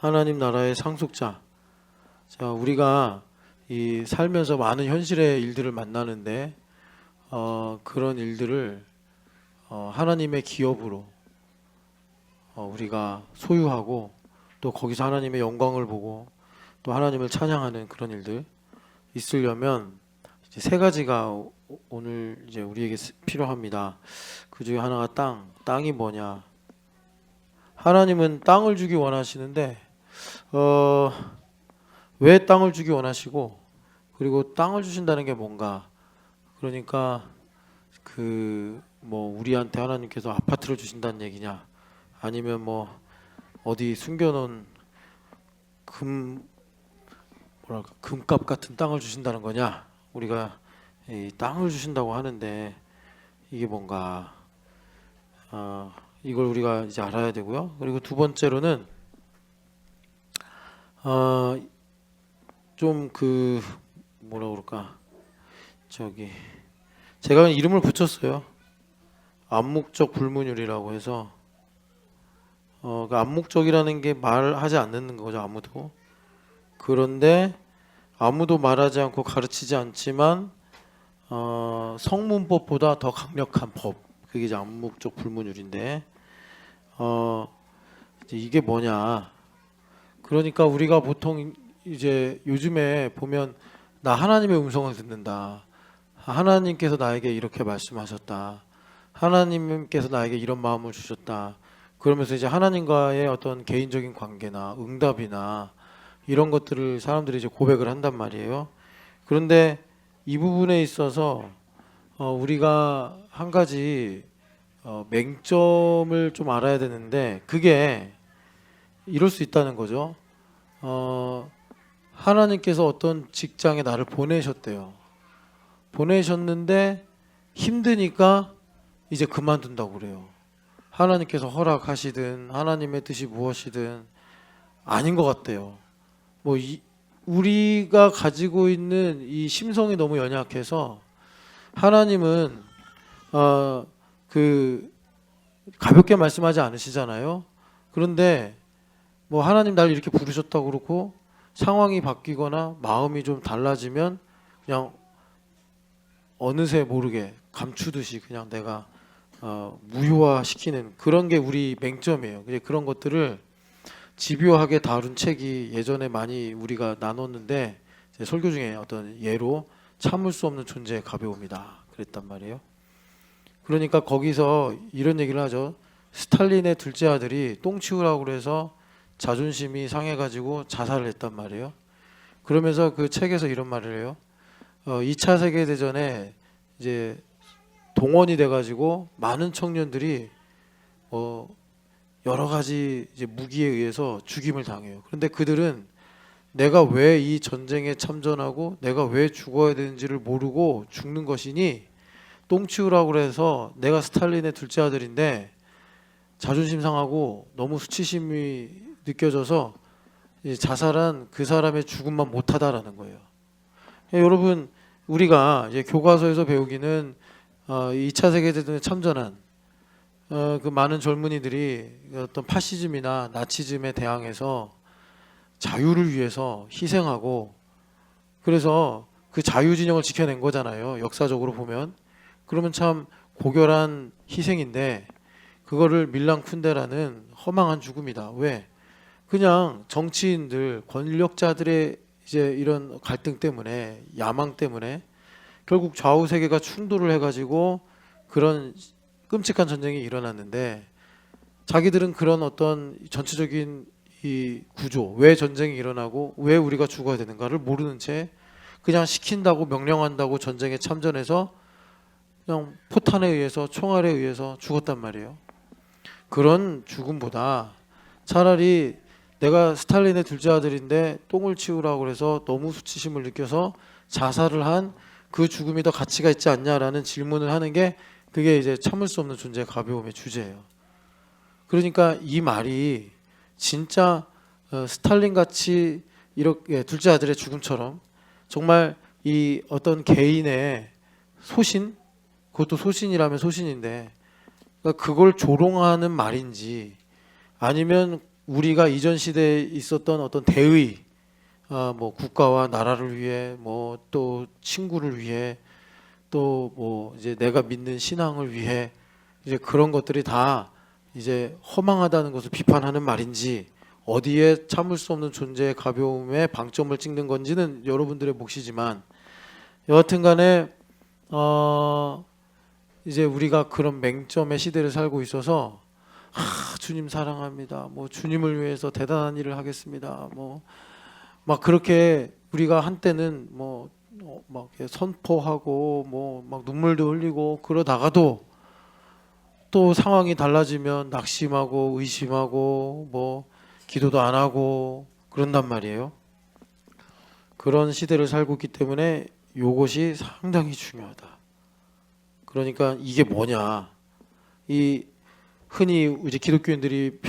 하나님 나라의 상속자. 자, 우리가 이 살면서 많은 현실의 일들을 만나는데 그런 일들을 하나님의 기업으로 우리가 소유하고 또 거기서 하나님의 영광을 보고 또 하나님을 찬양하는 그런 일들 있으려면 이제 세 가지가 오늘 이제 우리에게 필요합니다. 그 중에 하나가 땅이 뭐냐? 하나님은 땅을 주기 원하시는데 왜 땅을 주기 원하시고 그리고 땅을 주신다는 게 뭔가? 그러니까 그 뭐 우리한테 하나님께서 아파트를 주신다는 얘기냐? 아니면 뭐 어디 숨겨놓은 금값 같은 땅을 주신다는 거냐? 우리가 이 땅을 주신다고 하는데 이게 뭔가? 이걸 우리가 이제 알아야 되고요. 그리고 두 번째로는 좀 그 뭐라 그럴까? 저기 제가 이름을 붙였어요. 암묵적 불문율이라고 해서 그 암묵적이라는 게 말하지 않는 거죠, 아무도. 그런데 아무도 말하지 않고 가르치지 않지만 성문법보다 더 강력한 법, 그게 이제 암묵적 불문율인데 이제 이게 뭐냐? 그러니까 우리가 보통 이제 요즘에 보면 나 하나님의 음성을 듣는다. 하나님께서 나에게 이렇게 말씀하셨다. 하나님께서 나에게 이런 마음을 주셨다. 그러면서 이제 하나님과의 어떤 개인적인 관계나 응답이나 이런 것들을 사람들이 이제 고백을 한단 말이에요. 그런데 이 부분에 있어서 우리가 한 가지 맹점을 좀 알아야 되는데 그게 이럴 수 있다는 거죠. 하나님께서 어떤 직장에 나를 보내셨대요. 보내셨는데 힘드니까 이제 그만둔다고 그래요. 하나님께서 허락하시든 하나님의 뜻이 무엇이든 아닌 것 같대요. 우리가 가지고 있는 이 심성이 너무 연약해서 하나님은 그 가볍게 말씀하지 않으시잖아요. 그런데 뭐 하나님 날 이렇게 부르셨다고 그러고 상황이 바뀌거나 마음이 좀 달라지면 그냥 어느새 모르게 감추듯이 그냥 내가 무효화시키는 그런 게 우리 맹점이에요. 그런 것들을 집요하게 다룬 책이 예전에 많이 우리가 나눴는데 설교 중에 어떤 예로 참을 수 없는 존재의 가벼움이다 그랬단 말이에요. 그러니까 거기서 이런 얘기를 하죠. 스탈린의 둘째 아들이 똥 치우라고 그래서 자존심이 상해가지고 자살을 했단 말이에요. 그러면서 그 책에서 이런 말을 해요. 2차 세계대전에 이제 동원이 돼가지고 많은 청년들이 여러 가지 이제 무기에 의해서 죽임을 당해요. 그런데 그들은 내가 왜 이 전쟁에 참전하고 내가 왜 죽어야 되는지를 모르고 죽는 것이니 똥 치우라고 해서 내가 스탈린의 둘째 아들인데 자존심 상하고 너무 수치심이 느껴져서 자살한 그 사람의 죽음만 못하다라는 거예요. 여러분 우리가 이제 교과서에서 배우기는 2차 세계대전에 참전한 그 많은 젊은이들이 어떤 파시즘이나 나치즘에 대항해서 자유를 위해서 희생하고 그래서 그 자유 진영을 지켜낸 거잖아요. 역사적으로 보면. 그러면 참 고결한 희생인데 그거를 밀랑쿤데라는 허망한 죽음이다. 왜? 그냥 정치인들, 권력자들의 이제 이런 갈등 때문에, 야망 때문에 결국 좌우 세계가 충돌을 해가지고 그런 끔찍한 전쟁이 일어났는데 자기들은 그런 어떤 전체적인 이 구조, 왜 전쟁이 일어나고 왜 우리가 죽어야 되는가를 모르는 채 그냥 시킨다고 명령한다고 전쟁에 참전해서 그냥 포탄에 의해서 총알에 의해서 죽었단 말이에요. 그런 죽음보다 차라리 내가 스탈린의 둘째 아들인데 똥을 치우라고 그래서 너무 수치심을 느껴서 자살을 한 그 죽음이 더 가치가 있지 않냐라는 질문을 하는 게 그게 이제 참을 수 없는 존재의 가벼움의 주제예요. 그러니까 이 말이 진짜 스탈린 같이 이렇게 둘째 아들의 죽음처럼 정말 이 어떤 개인의 소신, 그것도 소신이라면 소신인데 그러니까 그걸 조롱하는 말인지 아니면 우리가 이전 시대에 있었던 어떤 대의, 뭐 국가와 나라를 위해, 뭐 또 친구를 위해, 또 뭐 이제 내가 믿는 신앙을 위해, 이제 그런 것들이 다 이제 허망하다는 것을 비판하는 말인지, 어디에 참을 수 없는 존재의 가벼움에 방점을 찍는 건지는 여러분들의 몫이지만, 여하튼간에 이제 우리가 그런 맹점의 시대를 살고 있어서 주님 사랑합니다. 뭐 주님을 위해서 대단한 일을 하겠습니다. 뭐 막 그렇게 우리가 한때는 뭐 막 선포하고 뭐 막 눈물도 흘리고 그러다가도 또 상황이 달라지면 낙심하고 의심하고 뭐 기도도 안 하고 그런단 말이에요. 그런 시대를 살고 있기 때문에 요것이 상당히 중요하다. 그러니까 이게 뭐냐? 이 흔히 이제 기독교인들이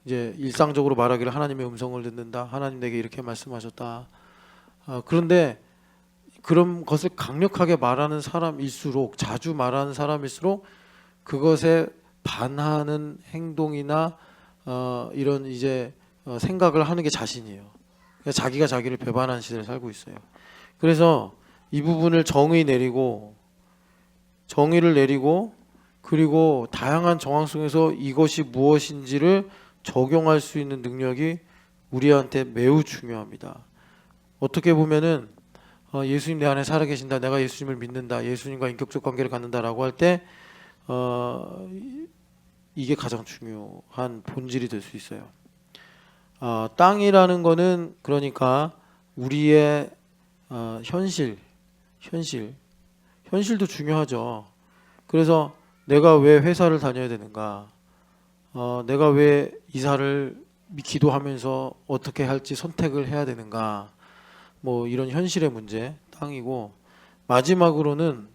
이제 일상적으로 말하기를 하나님의 음성을 듣는다. 하나님 내게 이렇게 말씀하셨다. 그런데 그런 것을 강력하게 말하는 사람일수록, 자주 말하는 사람일수록 그것에 반하는 행동이나 이런 이제 생각을 하는 게 자신이에요. 그러니까 자기가 자기를 배반하는 시대를 살고 있어요. 그래서 이 부분을 정의를 내리고 그리고 다양한 정황 속에서 이것이 무엇인지를 적용할 수 있는 능력이 우리한테 매우 중요합니다. 어떻게 보면은 예수님 내 안에 살아계신다, 내가 예수님을 믿는다, 예수님과 인격적 관계를 갖는다라고 할 때 이게 가장 중요한 본질이 될 수 있어요. 땅이라는 거는 그러니까 우리의 현실도 중요하죠. 그래서 내가 왜 회사를 다녀야 되는가? 내가 왜 이사를 기도하면서 어떻게 할지 선택을 해야 되는가? 뭐 이런 현실의 문제, 땅이고, 마지막으로는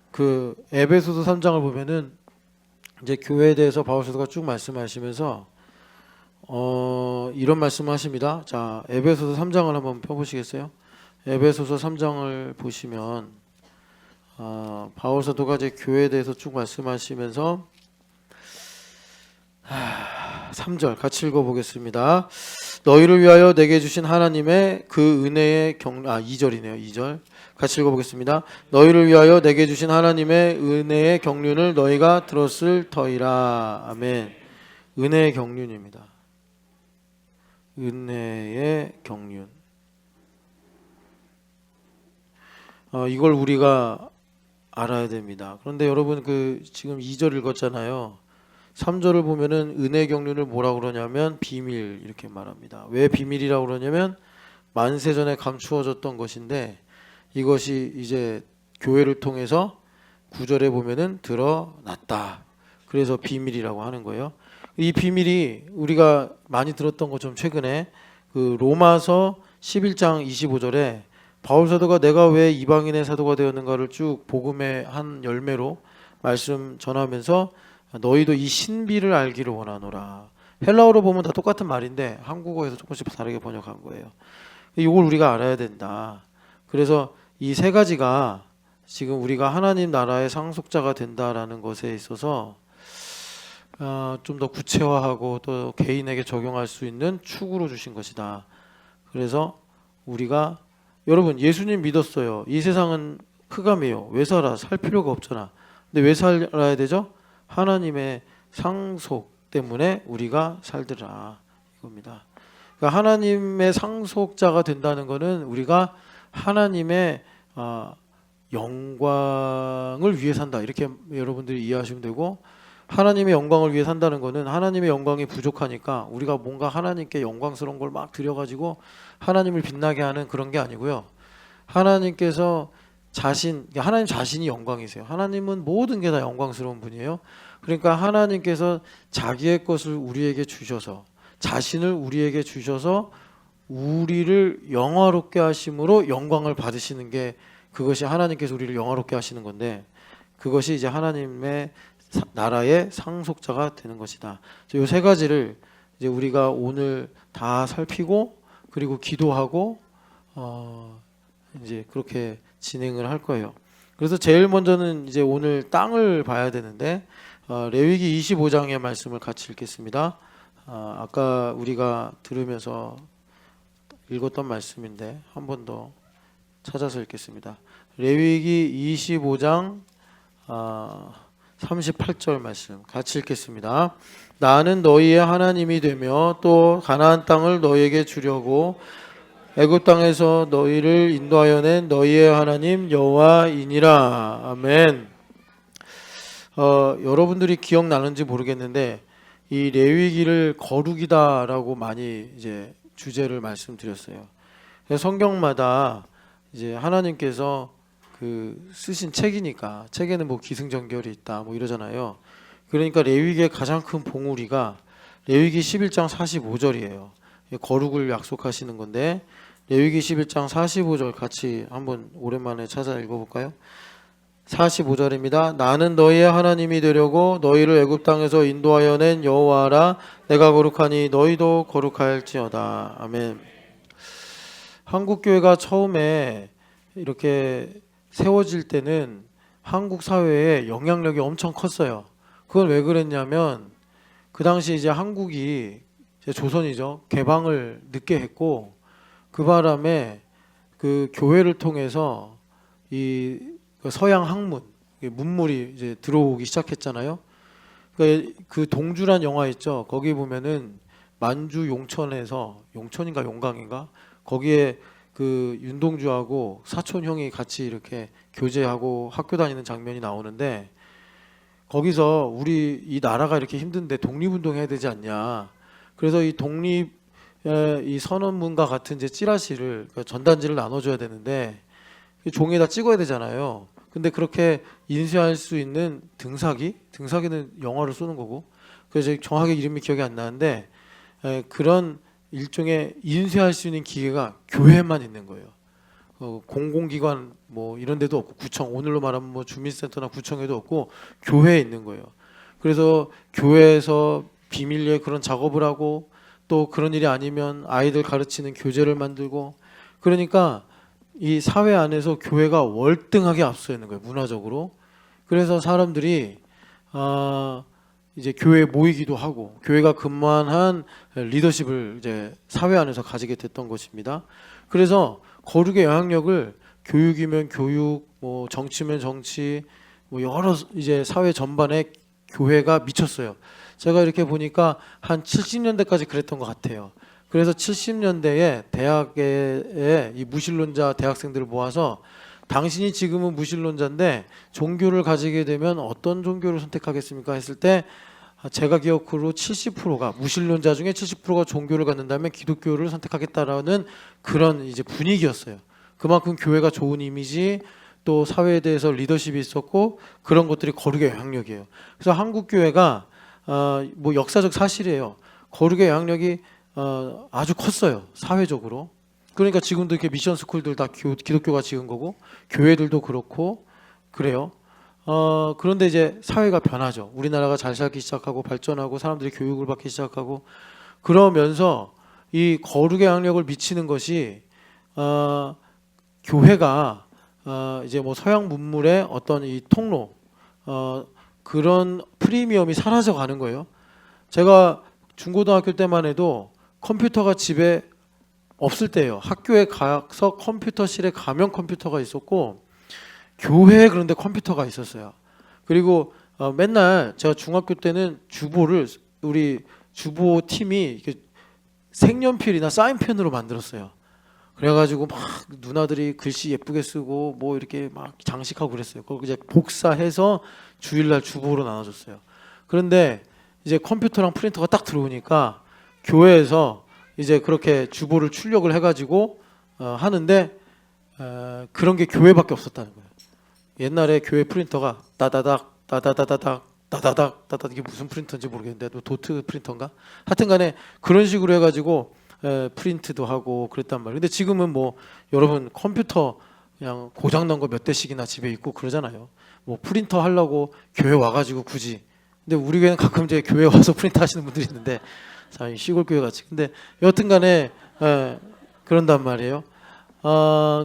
그 에베소서 3장을 보면은 이제 교회에 대해서 바울 사도가 쭉 말씀하시면서 이런 말씀하십니다. 자, 에베소서 3장을 한번 펴보시겠어요? 에베소서 3장을 보시면 바울 사도가 이제 교회에 대해서 쭉 말씀하시면서 3절 같이 읽어보겠습니다. 너희를 위하여 내게 주신 하나님의 그 은혜의 2절이네요. 2절 같이 읽어보겠습니다. 너희를 위하여 내게 주신 하나님의 은혜의 경륜을 너희가 들었을 터이라. 아멘. 은혜의 경륜입니다. 은혜의 경륜. 이걸 우리가 알아야 됩니다. 그런데 여러분 지금 2절 읽었잖아요. 3절을 보면은 은혜 경륜을 뭐라고 그러냐면 비밀 이렇게 말합니다. 왜 비밀이라고 그러냐면 만세전에 감추어졌던 것인데 이것이 이제 교회를 통해서 9절에 보면은 드러났다. 그래서 비밀이라고 하는 거예요. 이 비밀이 우리가 많이 들었던 것처럼 최근에 그 로마서 11장 25절에 바울 사도가 내가 왜 이방인의 사도가 되었는가를 쭉 복음의 한 열매로 말씀 전하면서 너희도 이 신비를 알기를 원하노라. 헬라어로 보면 다 똑같은 말인데 한국어에서 조금씩 다르게 번역한 거예요. 이걸 우리가 알아야 된다. 그래서 이 세 가지가 지금 우리가 하나님 나라의 상속자가 된다라는 것에 있어서 좀 더 구체화하고 또 개인에게 적용할 수 있는 축으로 주신 것이다. 그래서 우리가 여러분 예수님 믿었어요. 이 세상은 흑암이에요. 왜 살아? 살 필요가 없잖아. 근데 왜 살아야 되죠? 하나님의 상속 때문에 우리가 살더라 이겁니다. 그러니까 하나님의 상속자가 된다는 것은 우리가 하나님의 영광을 위해 산다 이렇게 여러분들이 이해하시면 되고, 하나님의 영광을 위해 산다는 것은 하나님의 영광이 부족하니까 우리가 뭔가 하나님께 영광스러운 걸 막 드려가지고 하나님을 빛나게 하는 그런 게 아니고요. 하나님께서 하나님 자신이 영광이세요. 하나님은 모든 게 다 영광스러운 분이에요. 그러니까 하나님께서 자기의 것을 우리에게 주셔서, 자신을 우리에게 주셔서 우리를 영화롭게 하심으로 영광을 받으시는 게, 그것이 하나님께서 우리를 영화롭게 하시는 건데, 그것이 이제 하나님의 나라의 상속자가 되는 것이다. 이 세 가지를 이제 우리가 오늘 다 살피고 그리고 기도하고 이제 그렇게 진행을 할 거예요. 그래서 제일 먼저는 이제 오늘 땅을 봐야 되는데 레위기 25장의 말씀을 같이 읽겠습니다. 아까 우리가 들으면서 읽었던 말씀인데 한 번 더 찾아서 읽겠습니다. 레위기 25장 38절 말씀 같이 읽겠습니다. 나는 너희의 하나님이 되며 또 가나안 땅을 너희에게 주려고 애굽 땅에서 너희를 인도하여 낸 너희의 하나님 여호와이니라. 아멘. 여러분들이 기억나는지 모르겠는데 이 레위기를 거룩이다라고 많이 이제 주제를 말씀드렸어요. 성경마다 이제 하나님께서 쓰신 책이니까 책에는 뭐 기승전결이 있다 뭐 이러잖아요. 그러니까 레위기의 가장 큰 봉우리가 레위기 11장 45절이에요. 거룩을 약속하시는 건데 레위기 11장 45절 같이 한번 오랜만에 찾아 읽어볼까요? 45절입니다. 나는 너희의 하나님이 되려고 너희를 애굽 땅에서 인도하여 낸 여호와라. 내가 거룩하니 너희도 거룩할지어다. 아멘. 한국 교회가 처음에 이렇게 세워질 때는 한국 사회에 영향력이 엄청 컸어요. 그건 왜 그랬냐면 그 당시 이제 한국이 이제 조선이죠. 개방을 늦게 했고 그 바람에 그 교회를 통해서 이 서양 학문 문물이 이제 들어오기 시작했잖아요. 그 동주란 영화 있죠. 거기 보면은 만주 용천에서 용천인가 용강인가 거기에 그 윤동주하고 사촌 형이 같이 이렇게 교제하고 학교 다니는 장면이 나오는데 거기서 우리 이 나라가 이렇게 힘든데 독립운동해야 되지 않냐. 그래서 이 독립 이 선언문과 같은 이제 찌라시를 전단지를 나눠줘야 되는데 종이에다 찍어야 되잖아요. 근데 그렇게 인쇄할 수 있는 등사기는 영어를 쓰는 거고 그래서 정확하게 이름이 기억이 안 나는데 그런 일종의 인쇄할 수 있는 기계가 교회만 있는 거예요. 공공기관 뭐 이런 데도 없고 구청 오늘로 말하면 뭐 주민센터나 구청에도 없고 교회에 있는 거예요. 그래서 교회에서 비밀리에 그런 작업을 하고 또 그런 일이 아니면 아이들 가르치는 교재를 만들고 그러니까 이 사회 안에서 교회가 월등하게 앞서 있는 거예요. 문화적으로. 그래서 사람들이 이제 교회에 모이기도 하고 교회가 그만한 리더십을 이제 사회 안에서 가지게 됐던 것입니다. 그래서 거룩의 영향력을 교육이면 교육, 뭐 정치면 정치, 뭐 여러 이제 사회 전반에 교회가 미쳤어요. 제가 이렇게 보니까 한 70년대까지 그랬던 것 같아요. 그래서 70년대에 대학에 이 무신론자 대학생들을 모아서 당신이 지금은 무신론자인데 종교를 가지게 되면 어떤 종교를 선택하겠습니까? 했을 때 제가 기억으로 70%가 무신론자 중에 70%가 종교를 갖는다면 기독교를 선택하겠다라는 그런 이제 분위기였어요. 그만큼 교회가 좋은 이미지 또 사회에 대해서 리더십이 있었고 그런 것들이 거룩의 영향력이에요. 그래서 한국 교회가 뭐 역사적 사실이에요. 거룩의 영향력이 아주 컸어요. 사회적으로. 그러니까 지금도 이렇게 미션 스쿨들 다 기독교가 지은 거고 교회들도 그렇고 그래요. 그런데 이제 사회가 변하죠. 우리나라가 잘 살기 시작하고 발전하고 사람들이 교육을 받기 시작하고 그러면서 이 거룩의 영향력을 미치는 것이 교회가 이제 뭐 서양 문물의 어떤 이 통로 그런 프리미엄이 사라져 가는 거예요. 제가 중고등학교 때만 해도 컴퓨터가 집에 없을 때예요. 학교에 가서 컴퓨터실에 가면 컴퓨터가 있었고 교회에 그런데 컴퓨터가 있었어요. 그리고 맨날 제가 중학교 때는 주보를 우리 주보 팀이 이렇게 색연필이나 사인펜으로 만들었어요. 그래가지고 막 누나들이 글씨 예쁘게 쓰고 뭐 이렇게 막 장식하고 그랬어요. 그걸 이제 복사해서 주일날 주보로 나눠줬어요. 그런데 이제 컴퓨터랑 프린터가 딱 들어오니까 교회에서 이제 그렇게 주보를 출력을 해가지고 하는데 그런 게 교회밖에 없었다는 거예요. 옛날에 교회 프린터가 따다닥 따다다다닥 따다닥 따다닥 이게 무슨 프린터인지 모르겠는데 또 도트 프린터인가? 하여튼간에 그런 식으로 해가지고 프린트도 하고 그랬단 말이에요. 근데 지금은 뭐 여러분 컴퓨터 그냥 고장난 거 몇 대씩이나 집에 있고 그러잖아요. 뭐 프린터 하려고 교회 와가지고 굳이. 근데 우리 교회는 가끔 이제 교회 와서 프린터 하시는 분들이 있는데 시골 교회 같이. 근데 여튼간에 그런단 말이에요.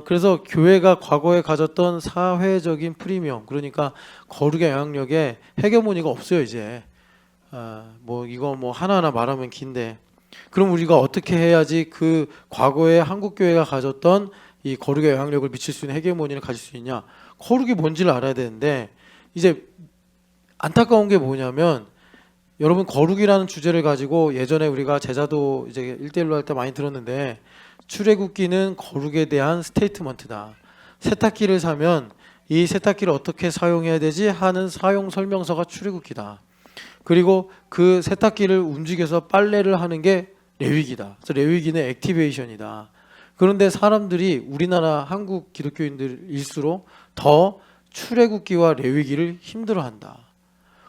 그래서 교회가 과거에 가졌던 사회적인 프리미엄 그러니까 거룩의 영향력에 헤게모니가 없어요 이제. 뭐 이거 뭐 하나하나 말하면 긴데, 그럼 우리가 어떻게 해야지 그 과거에 한국 교회가 가졌던 이 거룩의 영향력을 미칠 수 있는 헤게모니를 가질 수 있냐? 거룩이 뭔지를 알아야 되는데, 이제 안타까운 게 뭐냐면, 여러분 거룩이라는 주제를 가지고 예전에 우리가 제자도 이제 1대1로 할 때 많이 들었는데, 출애굽기는 거룩에 대한 스테이트먼트다. 세탁기를 사면 이 세탁기를 어떻게 사용해야 되지 하는 사용 설명서가 출애굽기다. 그리고 그 세탁기를 움직여서 빨래를 하는 게 레위기다. 그래서 레위기는 액티베이션이다. 그런데 사람들이 우리나라 한국 기독교인들일수록 더 출애굽기와 레위기를 힘들어한다.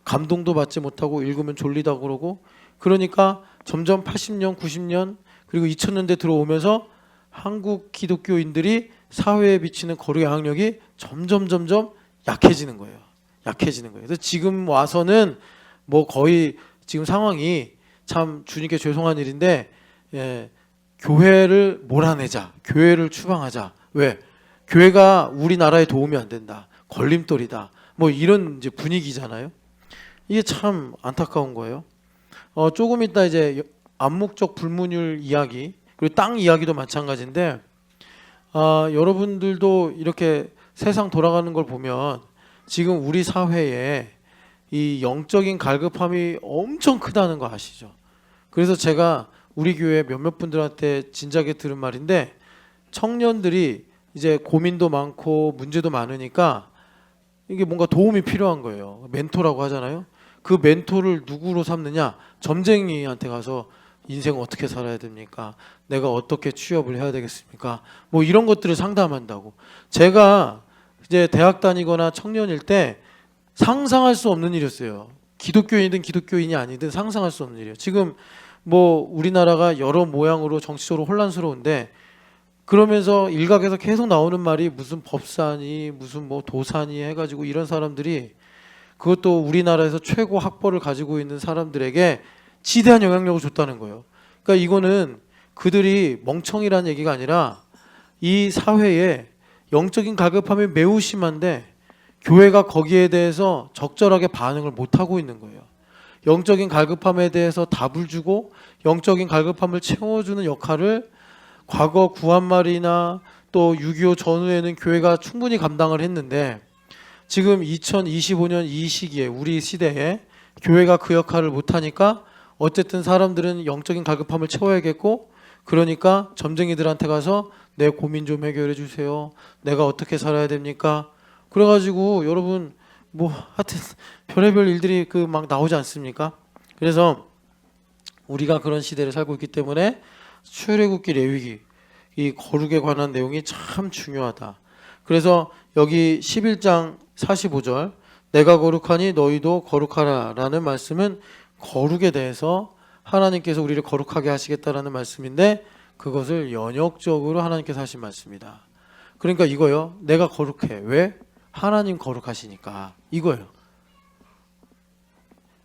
감동도 받지 못하고 읽으면 졸리다고 그러고, 그러니까 점점 80년, 90년 그리고 2000년대 들어오면서 한국 기독교인들이 사회에 비치는 거룩의 영향력이 점점 약해지는 거예요. 약해지는 거예요. 그래서 지금 와서는 뭐 거의 지금 상황이 참 주님께 죄송한 일인데, 교회를 몰아내자, 교회를 추방하자. 왜? 교회가 우리나라에 도움이 안 된다, 걸림돌이다, 뭐 이런 이제 분위기잖아요. 이게 참 안타까운 거예요. 조금 이따 이제 암묵적 불문율 이야기, 그리고 땅 이야기도 마찬가지인데, 여러분들도 이렇게 세상 돌아가는 걸 보면 지금 우리 사회에 이 영적인 갈급함이 엄청 크다는 거 아시죠? 그래서 제가 우리 교회 몇몇 분들한테 진작에 들은 말인데, 청년들이 이제 고민도 많고 문제도 많으니까 이게 뭔가 도움이 필요한 거예요. 멘토라고 하잖아요. 그 멘토를 누구로 삼느냐? 점쟁이한테 가서 인생 어떻게 살아야 됩니까? 내가 어떻게 취업을 해야 되겠습니까? 뭐 이런 것들을 상담한다고. 제가 이제 대학 다니거나 청년일 때 상상할 수 없는 일이었어요. 기독교인이든 기독교인이 아니든 상상할 수 없는 일이에요. 지금 뭐 우리나라가 여러 모양으로 정치적으로 혼란스러운데, 그러면서 일각에서 계속 나오는 말이 무슨 법사니 무슨 뭐 도사니 해가지고, 이런 사람들이, 그것도 우리나라에서 최고 학벌을 가지고 있는 사람들에게 지대한 영향력을 줬다는 거예요. 그러니까 이거는 그들이 멍청이라는 얘기가 아니라 이 사회에 영적인 갈급함이 매우 심한데 교회가 거기에 대해서 적절하게 반응을 못하고 있는 거예요. 영적인 갈급함에 대해서 답을 주고 영적인 갈급함을 채워주는 역할을 과거 구한말이나 또 6.25 전후에는 교회가 충분히 감당을 했는데, 지금 2025년 이 시기에 우리 시대에 교회가 그 역할을 못하니까 어쨌든 사람들은 영적인 갈급함을 채워야겠고, 그러니까 점쟁이들한테 가서 내 고민 좀 해결해 주세요. 내가 어떻게 살아야 됩니까? 그래가지고 여러분 뭐 하여튼 별의별 일들이 그 막 나오지 않습니까? 그래서 우리가 그런 시대를 살고 있기 때문에 출애굽기, 레위기, 이 거룩에 관한 내용이 참 중요하다. 그래서 여기 11장 45절 내가 거룩하니 너희도 거룩하라 라는 말씀은 거룩에 대해서 하나님께서 우리를 거룩하게 하시겠다라는 말씀인데, 그것을 연역적으로 하나님께서 하신 말씀이다. 그러니까 이거요, 내가 거룩해. 왜? 하나님 거룩하시니까. 이거예요.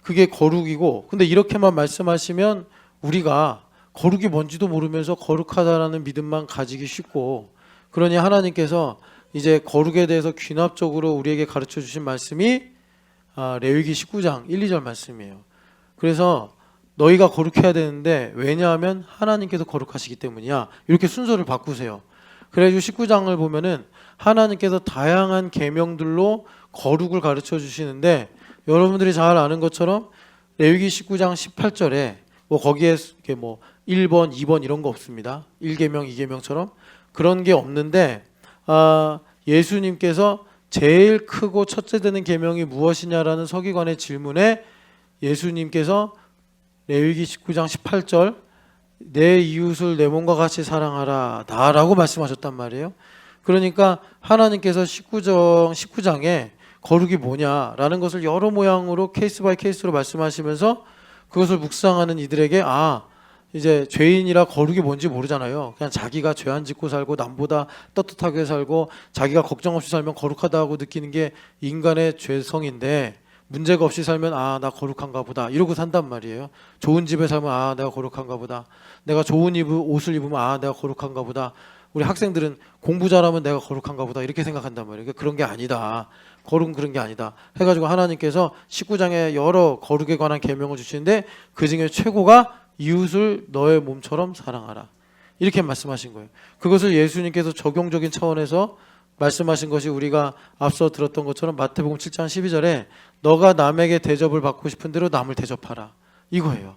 그게 거룩이고, 근데 이렇게만 말씀하시면 우리가 거룩이 뭔지도 모르면서 거룩하다라는 믿음만 가지기 쉽고, 그러니 하나님께서 이제 거룩에 대해서 귀납적으로 우리에게 가르쳐 주신 말씀이 레위기 19장 1, 2절 말씀이에요. 그래서 너희가 거룩해야 되는데, 왜냐하면 하나님께서 거룩하시기 때문이야. 이렇게 순서를 바꾸세요. 그래가지고 19장을 보면은 하나님께서 다양한 계명들로 거룩을 가르쳐 주시는데, 여러분들이 잘 아는 것처럼 레위기 19장 18절에 뭐 거기에 뭐 1번, 2번 이런 거 없습니다. 1계명, 2계명처럼 그런 게 없는데, 예수님께서 제일 크고 첫째 되는 계명이 무엇이냐라는 서기관의 질문에 예수님께서 레위기 19장 18절 내 이웃을 내 몸과 같이 사랑하라 나라고 말씀하셨단 말이에요. 그러니까 하나님께서 19장에 거룩이 뭐냐라는 것을 여러 모양으로 케이스 바이 케이스로 말씀하시면서 그것을 묵상하는 이들에게 이제 죄인이라 거룩이 뭔지 모르잖아요. 그냥 자기가 죄 안 짓고 살고 남보다 떳떳하게 살고 자기가 걱정 없이 살면 거룩하다고 느끼는 게 인간의 죄성인데, 문제가 없이 살면 나 거룩한가 보다 이러고 산단 말이에요. 좋은 집에 살면 내가 거룩한가 보다. 내가 좋은 옷을 입으면 내가 거룩한가 보다. 우리 학생들은 공부 잘하면 내가 거룩한가 보다 이렇게 생각한단 말이에요. 그러니까 그런 게 아니다. 거룩은 그런 게 아니다 해가지고 하나님께서 19장에 여러 거룩에 관한 계명을 주시는데 그 중에 최고가 이웃을 너의 몸처럼 사랑하라 이렇게 말씀하신 거예요. 그것을 예수님께서 적용적인 차원에서 말씀하신 것이 우리가 앞서 들었던 것처럼 마태복음 7장 12절에 너가 남에게 대접을 받고 싶은 대로 남을 대접하라 이거예요.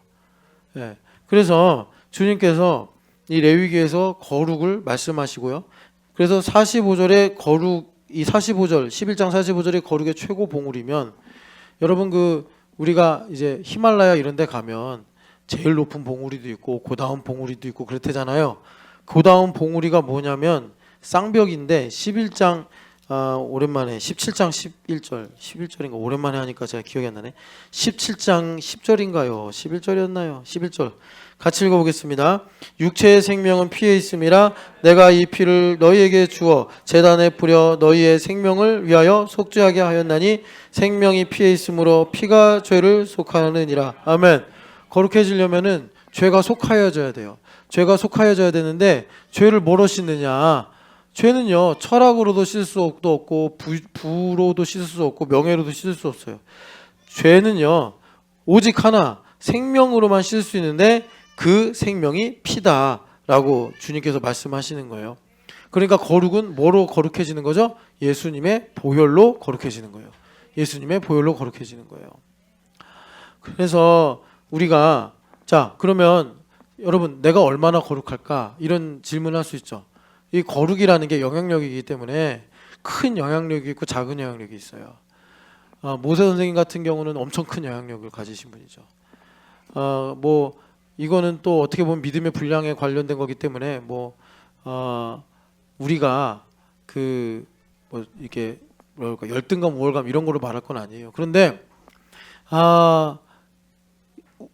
예. 그래서 주님께서 이 레위기에서 거룩을 말씀하시고요. 그래서 45절에 거룩 이 45절 11장 45절의 거룩의 최고 봉우리면 여러분 그 우리가 이제 히말라야 이런 데 가면 제일 높은 봉우리도 있고 고다운 봉우리도 있고 그렇대잖아요. 고다운 봉우리가 뭐냐면 쌍벽인데 11장 오랜만에 17장 11절인가 오랜만에 하니까 제가 기억이 안 나네. 17장 10절인가요? 11절이었나요? 11절 같이 읽어보겠습니다. 육체의 생명은 피에 있음이라 내가 이 피를 너희에게 주어 제단에 뿌려 너희의 생명을 위하여 속죄하게 하였나니 생명이 피에 있으므로 피가 죄를 속하느니라. 아멘. 거룩해지려면은 죄가 속하여져야 돼요. 죄가 속하여져야 되는데 죄를 뭐로 씻느냐? 죄는요 철학으로도 씻을 수 없고 부로도 씻을 수 없고 명예로도 씻을 수 없어요. 죄는요 오직 하나 생명으로만 씻을 수 있는데 그 생명이 피다라고 주님께서 말씀하시는 거예요. 그러니까 거룩은 뭐로 거룩해지는 거죠? 예수님의 보혈로 거룩해지는 거예요. 예수님의 보혈로 거룩해지는 거예요. 그래서 우리가 자 그러면 여러분 내가 얼마나 거룩할까 이런 질문을 할 수 있죠. 이 거룩이라는 게 영향력이기 때문에 큰 영향력이 있고 작은 영향력이 있어요. 모세 선생님 같은 경우는 엄청 큰 영향력을 가지신 분이죠. 뭐 이거는 또 어떻게 보면 믿음의 분량에 관련된 거기 때문에 우리가 그 뭐 이렇게 뭐랄까 열등감, 우월감 이런 거로 말할 건 아니에요. 그런데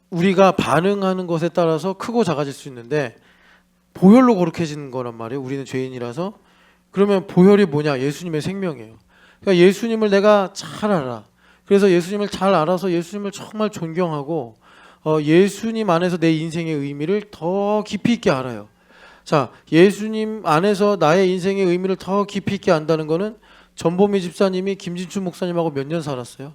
우리가 반응하는 것에 따라서 크고 작아질 수 있는데 보혈로 거룩해지는 거란 말이에요. 우리는 죄인이라서. 그러면 보혈이 뭐냐? 예수님의 생명이에요. 그러니까 예수님을 내가 잘 알아. 그래서 예수님을 잘 알아서 예수님을 정말 존경하고 예수님 안에서 내 인생의 의미를 더 깊이 있게 알아요. 자, 예수님 안에서 나의 인생의 의미를 더 깊이 있게 안다는 거는 전보미 집사님이 김진춘 목사님하고 몇 년 살았어요?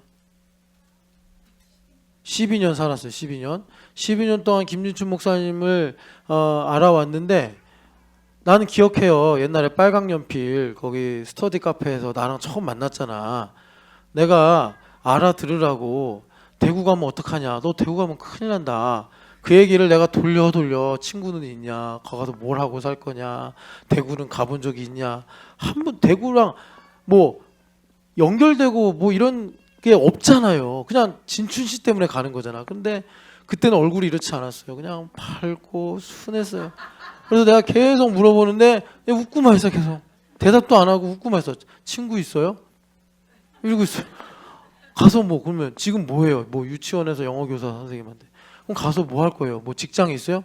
12년 살았어요. 12년 동안 김진춘 목사님을 알아왔는데 나는 기억해요. 옛날에 빨강연필 거기 스터디 카페에서 나랑 처음 만났잖아. 내가 알아들으라고 대구 가면 어떡하냐. 너 대구 가면 큰일 난다. 그 얘기를 내가 돌려 친구는 있냐. 거기서 뭘 하고 살 거냐. 대구는 가본 적이 있냐. 한 번 대구랑 뭐 연결되고 뭐 이런 게 없잖아요. 그냥 진춘 씨 때문에 가는 거잖아. 근데 그때는 얼굴이 이렇지 않았어요. 그냥 밝고 순했어요. 그래서 내가 계속 물어보는데 웃고만 있어. 계속 대답도 안 하고 웃고만 있어. 친구 있어요? 이러고 있어요. 가서 뭐 그러면 지금 뭐해요? 뭐 유치원에서 영어교사 선생님한테 그럼 가서 뭐 할 거예요? 뭐 직장이 있어요?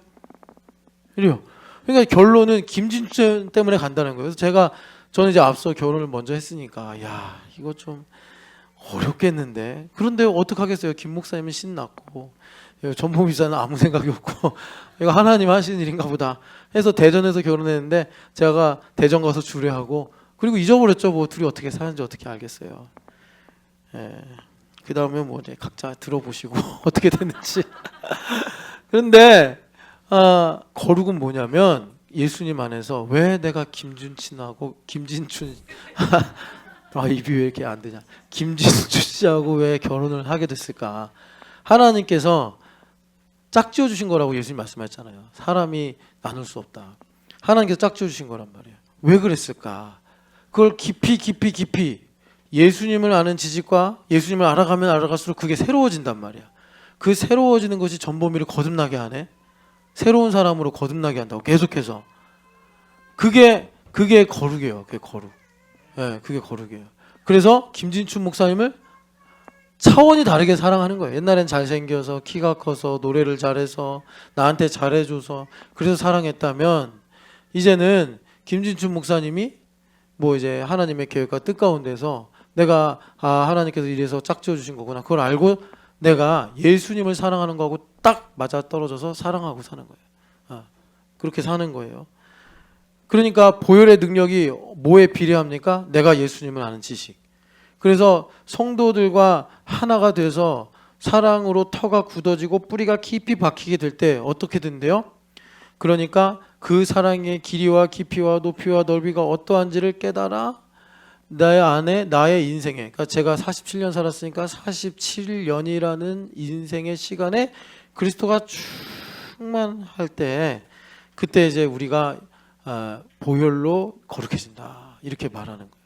이래요. 그러니까 결론은 김진춘 때문에 간다는 거예요. 그래서 저는 이제 앞서 결혼을 먼저 했으니까 야 이거 좀 어렵겠는데. 그런데 어떡하겠어요. 김 목사님은 신났고 전보미 기자는 아무 생각이 없고 이거 하나님 하시는 일인가 보다 해서 대전에서 결혼했는데 제가 대전 가서 주례하고 그리고 잊어버렸죠. 뭐 둘이 어떻게 사는지 어떻게 알겠어요. 그 다음에 뭐 이제 각자 들어보시고 어떻게 됐는지. 그런데 거룩은 뭐냐면 예수님 안에서 왜 내가 김진춘 입이 왜 이렇게 안 되냐. 김진춘 씨하고 왜 결혼을 하게 됐을까? 하나님께서 짝지어 주신 거라고 예수님 말씀하셨잖아요. 사람이 나눌 수 없다. 하나님께서 짝지어 주신 거란 말이에요. 왜 그랬을까? 그걸 깊이 예수님을 아는 지식과 예수님을 알아가면 알아갈수록 그게 새로워진단 말이야. 그 새로워지는 것이 전보미를 거듭나게 하네. 새로운 사람으로 거듭나게 한다고 계속해서. 그게 거룩이에요. 그게 거룩. 그게 거룩이에요. 그래서 김진춘 목사님을 차원이 다르게 사랑하는 거예요. 옛날엔 잘생겨서 키가 커서 노래를 잘해서 나한테 잘해줘서 그래서 사랑했다면 이제는 김진춘 목사님이 뭐 이제 하나님의 계획과 뜻 가운데서 내가 하나님께서 이래서 짝지어 주신 거구나. 그걸 알고 내가 예수님을 사랑하는 거하고 딱 맞아 떨어져서 사랑하고 사는 거예요. 그렇게 사는 거예요. 그러니까 보혈의 능력이 뭐에 비례합니까? 내가 예수님을 아는 지식. 그래서 성도들과 하나가 돼서 사랑으로 터가 굳어지고 뿌리가 깊이 박히게 될 때 어떻게 된대요? 그러니까 그 사랑의 길이와 깊이와 높이와 넓이가 어떠한지를 깨달아 나의 안에 나의 인생에, 그러니까 제가 47년 살았으니까 47년이라는 인생의 시간에 그리스도가 충만할 때 그때 이제 우리가 보혈로 거룩해진다 이렇게 말하는 거예요.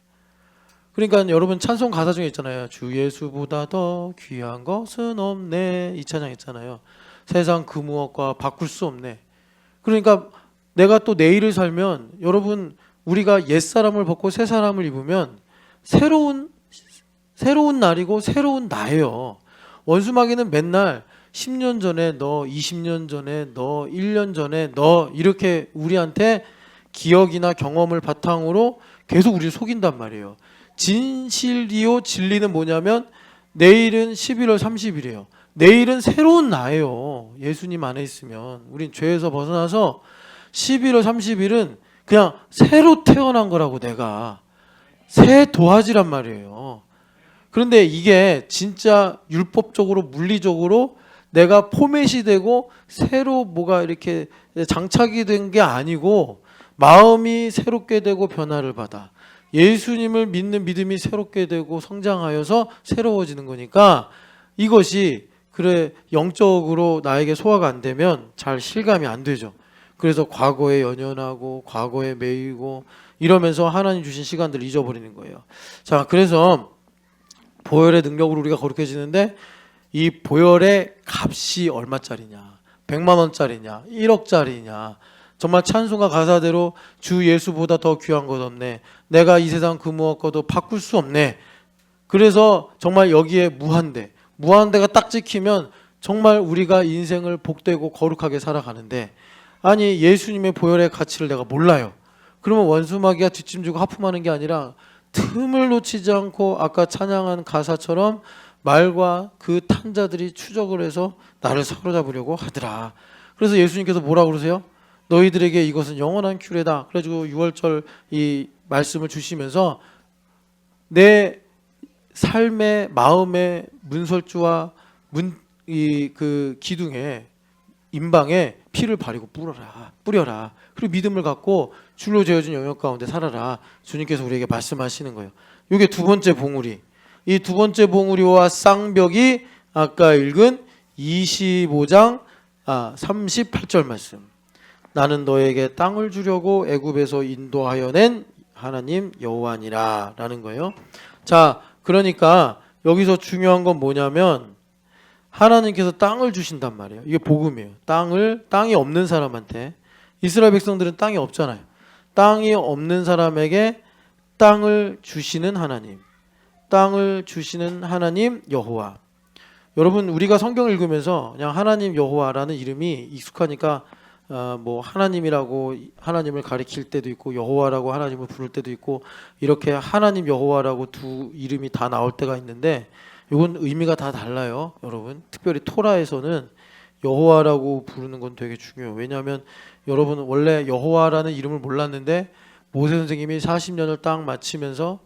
그러니까 여러분 찬송 가사 중에 있잖아요. 주 예수보다 더 귀한 것은 없네, 이 찬양 있잖아요. 세상 그 무엇과 바꿀 수 없네. 그러니까 내가 또 내일을 살면 여러분 우리가 옛사람을 벗고 새사람을 입으면 새로운 날이고 새로운 나예요. 원수마귀는 맨날 10년 전에 너, 20년 전에 너, 1년 전에 너 이렇게 우리한테 기억이나 경험을 바탕으로 계속 우리를 속인단 말이에요. 진실이요 진리는 뭐냐면 내일은 11월 30일이에요. 내일은 새로운 나예요. 예수님 안에 있으면 우린 죄에서 벗어나서 11월 30일은 그냥 새로 태어난 거라고, 내가 새 도화지란 말이에요. 그런데 이게 진짜 율법적으로 물리적으로 내가 포맷이 되고 새로 뭐가 이렇게 장착이 된 게 아니고 마음이 새롭게 되고 변화를 받아 예수님을 믿는 믿음이 새롭게 되고 성장하여서 새로워지는 거니까 이것이 그래 영적으로 나에게 소화가 안 되면 잘 실감이 안 되죠. 그래서 과거에 연연하고 과거에 매이고 이러면서 하나님 주신 시간들을 잊어버리는 거예요. 자, 그래서 보혈의 능력으로 우리가 거룩해지는데 이 보혈의 값이 얼마짜리냐, 100만 원짜리냐, 1억짜리냐, 정말 찬송가 가사대로 주 예수보다 더 귀한 것 없네, 내가 이 세상 그 무엇과도 바꿀 수 없네. 그래서 정말 여기에 무한대가 딱 찍히면 정말 우리가 인생을 복되고 거룩하게 살아가는데, 아니 예수님의 보혈의 가치를 내가 몰라요. 그러면 원수마귀가 뒷짐지고 하품하는 게 아니라 틈을 놓치지 않고 아까 찬양한 가사처럼 말과 그 탄자들이 추적을 해서 나를 사로잡으려고 하더라. 그래서 예수님께서 뭐라고 그러세요? 너희들에게 이것은 영원한 규례다. 그래가지고 6월절 이 말씀을 주시면서 내 삶의 마음의 문설주와 그 기둥에 임방에 피를 바르고 뿌려라. 그리고 믿음을 갖고 줄로 재어진 영역 가운데 살아라. 주님께서 우리에게 말씀하시는 거예요. 이게 두 번째 봉우리. 이 두 번째 봉우리와 쌍벽이 아까 읽은 25장 38절 말씀. 나는 너에게 땅을 주려고 애굽에서 인도하여 낸 하나님 여호와니라 라는 거예요. 자, 그러니까 여기서 중요한 건 뭐냐면 하나님께서 땅을 주신단 말이에요. 이게 복음이에요. 땅이 없는 사람한테, 이스라엘 백성들은 땅이 없잖아요. 땅이 없는 사람에게 땅을 주시는 하나님, 땅을 주시는 하나님 여호와. 여러분 우리가 성경을 읽으면서 그냥 하나님 여호와라는 이름이 익숙하니까 뭐 하나님이라고 하나님을 가리킬 때도 있고 여호와라고 하나님을 부를 때도 있고 이렇게 하나님 여호와라고 두 이름이 다 나올 때가 있는데 이건 의미가 다 달라요. 여러분 특별히 토라에서는 여호와라고 부르는 건 되게 중요해요. 왜냐하면 여러분 원래 여호와라는 이름을 몰랐는데 모세 선생님이 40년을 딱 마치면서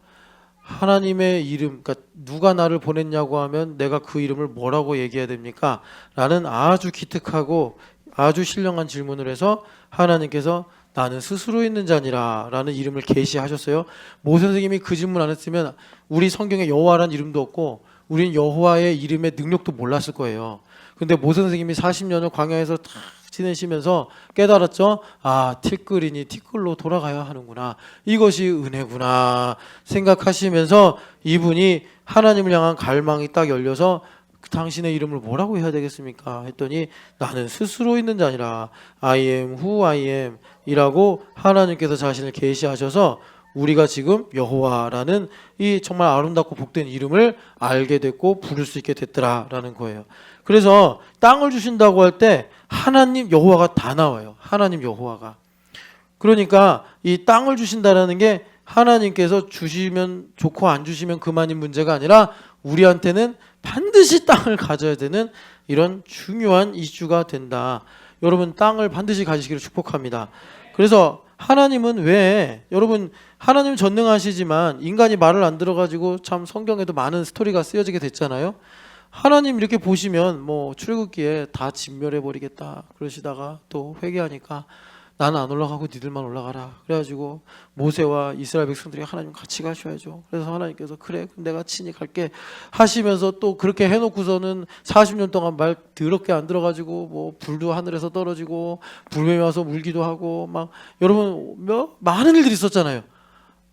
하나님의 이름, 그러니까 누가 나를 보냈냐고 하면 내가 그 이름을 뭐라고 얘기해야 됩니까? 라는 아주 기특하고 아주 신령한 질문을 해서 하나님께서 나는 스스로 있는 자니라 라는 이름을 계시하셨어요. 모세 선생님이 그 질문 안 했으면 우리 성경에 여호와라는 이름도 없고 우리는 여호와의 이름의 능력도 몰랐을 거예요. 근데 모세 선생님이 40년을 광야에서 탁 지내시면서 깨달았죠. 아, 티끌이니 티끌로 돌아가야 하는구나. 이것이 은혜구나 생각하시면서 이분이 하나님을 향한 갈망이 딱 열려서 당신의 이름을 뭐라고 해야 되겠습니까? 했더니 나는 스스로 있는 자 아니라 I am who I am 이라고 하나님께서 자신을 계시하셔서 우리가 지금 여호와라는 이 정말 아름답고 복된 이름을 알게 됐고 부를 수 있게 됐더라라는 거예요. 그래서 땅을 주신다고 할 때 하나님 여호와가 다 나와요. 하나님 여호와가. 그러니까 이 땅을 주신다라는 게 하나님께서 주시면 좋고 안 주시면 그만인 문제가 아니라 우리한테는 반드시 땅을 가져야 되는 이런 중요한 이슈가 된다. 여러분 땅을 반드시 가지시기를 축복합니다. 그래서 하나님은 왜 여러분 하나님 전능하시지만 인간이 말을 안 들어가지고 참 성경에도 많은 스토리가 쓰여지게 됐잖아요. 하나님 이렇게 보시면 뭐 출애굽기에 다 진멸해 버리겠다 그러시다가 또 회개하니까 나는 안 올라가고 니들만 올라가라. 그래가지고 모세와 이스라엘 백성들이 하나님 같이 가셔야죠. 그래서 하나님께서 그래 내가 친히 갈게 하시면서 또 그렇게 해놓고서는 40년 동안 말 더럽게 안 들어가지고 뭐 불도 하늘에서 떨어지고 불뱀이 와서 물기도 하고 막 여러분 많은 일들이 있었잖아요.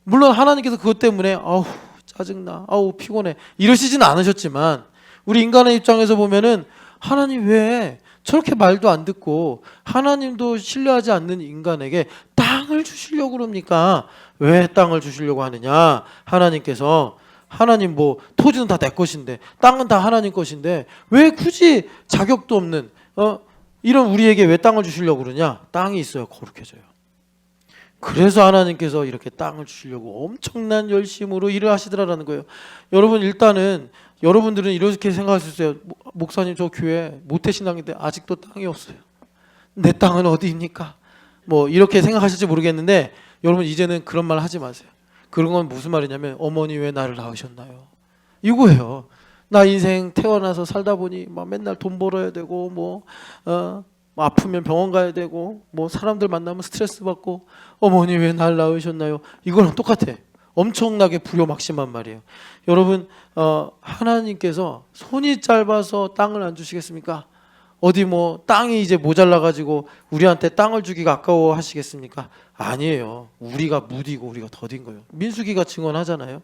물론 하나님께서 그것 때문에 아우 짜증나 아우 피곤해 이러시지는 않으셨지만 우리 인간의 입장에서 보면은 하나님 왜 저렇게 말도 안 듣고 하나님도 신뢰하지 않는 인간에게 땅을 주시려고 그럽니까? 왜 땅을 주시려고 하느냐? 하나님께서 하나님 뭐 토지는 다 내 것인데 땅은 다 하나님 것인데 왜 굳이 자격도 없는 이런 우리에게 왜 땅을 주시려고 그러냐? 땅이 있어야 거룩해져요. 그래서 하나님께서 이렇게 땅을 주시려고 엄청난 열심으로 일을 하시더라라는 거예요. 여러분 일단은 여러분들은 이렇게 생각할 수 있어요. 목사님 저 교회 모태신앙인데 아직도 땅이 없어요. 내 땅은 어디입니까? 뭐 이렇게 생각하실지 모르겠는데 여러분 이제는 그런 말 하지 마세요. 그런 건 무슨 말이냐면 어머니 왜 나를 낳으셨나요? 이거예요. 나 인생 태어나서 살다 보니 막 맨날 돈 벌어야 되고 뭐 아프면 병원 가야 되고 뭐 사람들 만나면 스트레스 받고 어머니 왜 날 낳으셨나요? 이거랑 똑같아. 엄청나게 불효막심한 말이에요. 여러분 하나님께서 손이 짧아서 땅을 안 주시겠습니까? 어디 뭐 땅이 이제 모자라 가지고 우리한테 땅을 주기가 아까워 하시겠습니까? 아니에요. 우리가 무디고 우리가 더딘 거예요. 민수기가 증언하잖아요.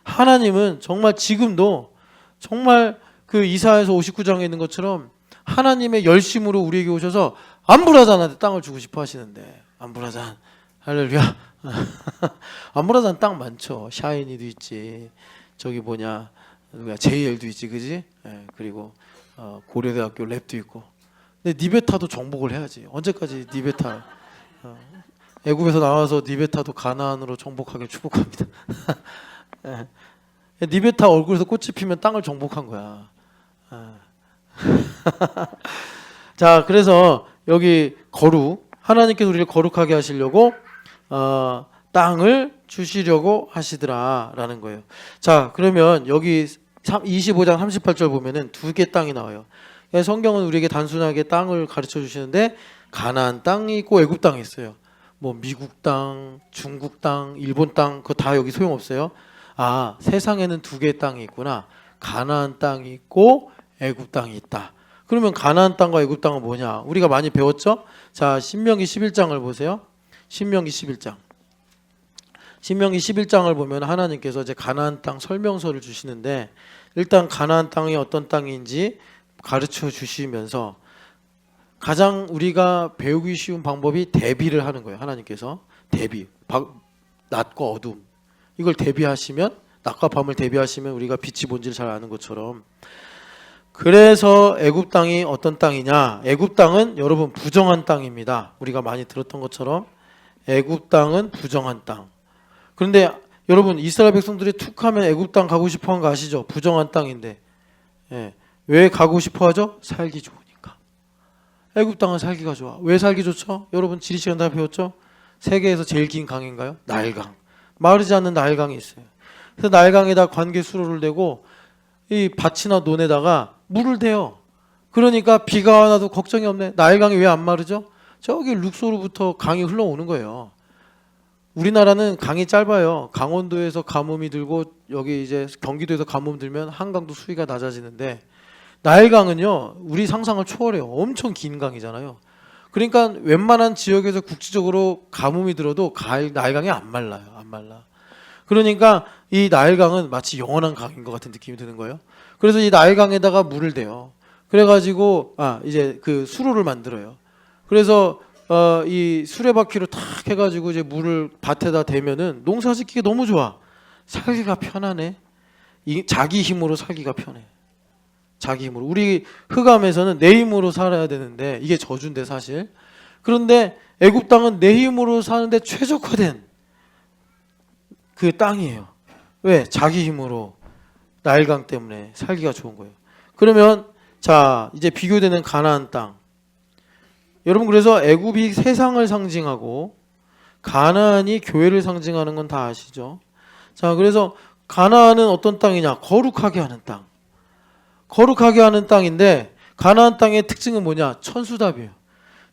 하나님은 정말 지금도 정말 그 이사야서 59장에 있는 것처럼 하나님의 열심으로 우리에게 오셔서 암브라잔한테 땅을 주고 싶어 하시는데 암브라잔 할렐루야. 암브라잔 땅 많죠. 샤이니도 있지. 저기 뭐냐 누구야 JL도 있지, 그지? 예, 그리고 고려대학교 랩도 있고. 근데 니베타도 정복을 해야지. 언제까지 니베타? 애굽에서 나와서 니베타도 가나안으로 정복하길 축복합니다. 예. 니베타 얼굴에서 꽃이 피면 땅을 정복한 거야. 자, 그래서 여기 거룩 하나님께서 우리를 거룩하게 하시려고 땅을 주시려고 하시더라라는 거예요. 자, 그러면 여기 25장 38절 보면은 두 개 땅이 나와요. 성경은 우리에게 단순하게 땅을 가르쳐 주시는데 가나안 땅이 있고 애굽 땅이 있어요. 뭐 미국 땅, 중국 땅, 일본 땅 그거 다 여기 소용없어요. 아, 세상에는 두 개의 땅이 있구나. 가나안 땅이 있고 애굽 땅이 있다. 그러면 가나안 땅과 애굽 땅은 뭐냐? 우리가 많이 배웠죠? 자, 신명기 11장을 보세요. 신명기 11장. 신명기 11장을 보면 하나님께서 이제 가나안 땅 설명서를 주시는데 일단 가나안 땅이 어떤 땅인지 가르쳐 주시면서 가장 우리가 배우기 쉬운 방법이 대비를 하는 거예요. 하나님께서 대비, 낮과 어둠 이걸 대비하시면 낮과 밤을 대비하시면 우리가 빛이 뭔지를 잘 아는 것처럼 그래서 애굽 땅이 어떤 땅이냐? 애굽 땅은 여러분 부정한 땅입니다. 우리가 많이 들었던 것처럼 애굽 땅은 부정한 땅. 그런데 여러분 이스라엘 백성들이 툭하면 애굽 땅 가고 싶어한 거 아시죠? 부정한 땅인데 예. 왜 가고 싶어하죠? 살기 좋으니까. 애굽 땅은 살기가 좋아. 왜 살기 좋죠? 여러분 지리 시간 다 배웠죠? 세계에서 제일 긴 강인가요? 나일강. 마르지 않는 나일강이 있어요. 그래서 나일강에다 관계 수로를 대고 이 밭이나 논에다가 물을 대요. 그러니까 비가 와도 걱정이 없네. 나일강이 왜 안 마르죠? 저기 룩소로부터 강이 흘러오는 거예요. 우리나라는 강이 짧아요. 강원도에서 가뭄이 들고 여기 이제 경기도에서 가뭄 들면 한강도 수위가 낮아지는데 나일강은요 우리 상상을 초월해요. 엄청 긴 강이잖아요. 그러니까 웬만한 지역에서 국지적으로 가뭄이 들어도 나일강이 안 말라요. 안 말라. 그러니까 이 나일강은 마치 영원한 강인 것 같은 느낌이 드는 거예요. 그래서 이 나일강에다가 물을 대요. 그래가지고 이제 그 수로를 만들어요. 그래서 이 수레바퀴로 탁 해가지고 이제 물을 밭에다 대면은 농사짓기가 너무 좋아. 살기가 편하네. 자기 힘으로 살기가 편해. 자기 힘으로. 우리 흑암에서는 내 힘으로 살아야 되는데 이게 저주인데 사실. 그런데 애굽 땅은 내 힘으로 사는데 최적화된 그 땅이에요. 왜? 자기 힘으로 나일강 때문에 살기가 좋은 거예요. 그러면 자 이제 비교되는 가나안 땅. 여러분 그래서 애굽이 세상을 상징하고 가나안이 교회를 상징하는 건 다 아시죠? 자, 그래서 가나안은 어떤 땅이냐? 거룩하게 하는 땅. 거룩하게 하는 땅인데 가나안 땅의 특징은 뭐냐? 천수답이에요.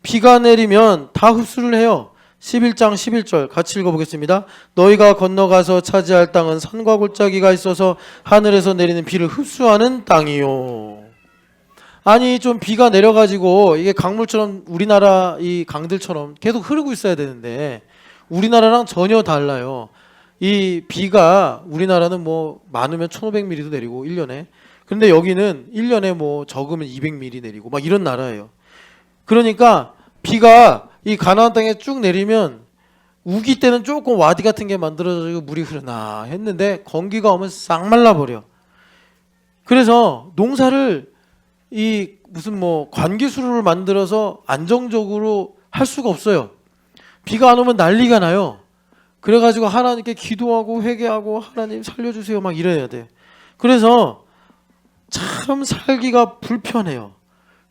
비가 내리면 다 흡수를 해요. 11장 11절 같이 읽어보겠습니다. 너희가 건너가서 차지할 땅은 산과 골짜기가 있어서 하늘에서 내리는 비를 흡수하는 땅이요. 아니 좀 비가 내려가지고 이게 강물처럼 우리나라 이 강들처럼 계속 흐르고 있어야 되는데 우리나라랑 전혀 달라요. 이 비가 우리나라는 뭐 많으면 1500mm도 내리고 1년에. 근데 여기는 1년에 뭐 적으면 200mm 내리고 막 이런 나라예요. 그러니까 비가 이 가나안 땅에 쭉 내리면 우기 때는 조금 와디 같은 게 만들어지고 물이 흐르나 했는데 건기가 오면 싹 말라버려. 그래서 농사를 이 무슨 뭐 관기수로를 만들어서 안정적으로 할 수가 없어요. 비가 안 오면 난리가 나요. 그래가지고 하나님께 기도하고 회개하고 하나님 살려주세요 막 이래야 돼. 그래서 참 살기가 불편해요.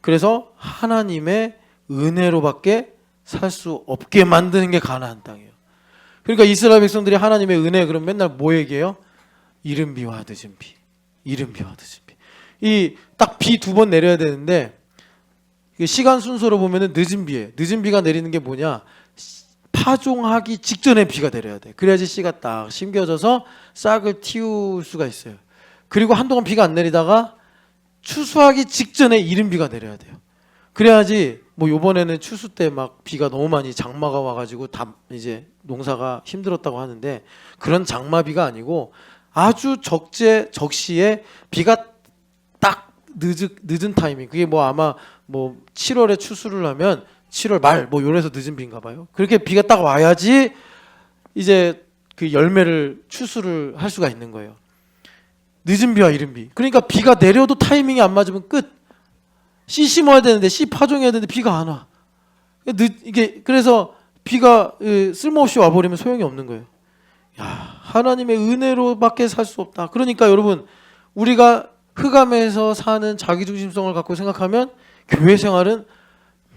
그래서 하나님의 은혜로밖에 살 수 없게 만드는 게 가나안 땅이에요. 그러니까 이스라엘 백성들이 하나님의 은혜 그럼 맨날 뭐 얘기해요? 이른 비와 늦은 비, 이른 비와 늦은 비. 이 딱 비 두 번 내려야 되는데 시간 순서로 보면은 늦은 비에 늦은 비가 내리는 게 뭐냐? 파종하기 직전에 비가 내려야 돼. 그래야지 씨가 딱 심겨져서 싹을 틔울 수가 있어요. 그리고 한동안 비가 안 내리다가 추수하기 직전에 이른 비가 내려야 돼요. 그래야지 뭐 요번에는 추수 때 막 비가 너무 많이 장마가 와가지고 다 이제 농사가 힘들었다고 하는데 그런 장마비가 아니고 아주 적시에 비가 딱 늦은 타이밍. 그게 뭐 아마 뭐 7월에 추수를 하면 7월 말 뭐 요래서 늦은 비인가 봐요. 그렇게 비가 딱 와야지 이제 그 열매를 추수를 할 수가 있는 거예요. 늦은 비와 이른 비. 그러니까 비가 내려도 타이밍이 안 맞으면 끝. 씨 심어야 되는데 씨 파종해야 되는데 비가 안 와. 이게 그래서 비가 쓸모없이 와버리면 소용이 없는 거예요. 야, 하나님의 은혜로밖에 살 수 없다. 그러니까 여러분 우리가 흑암에서 사는 자기중심성을 갖고 생각하면 교회 생활은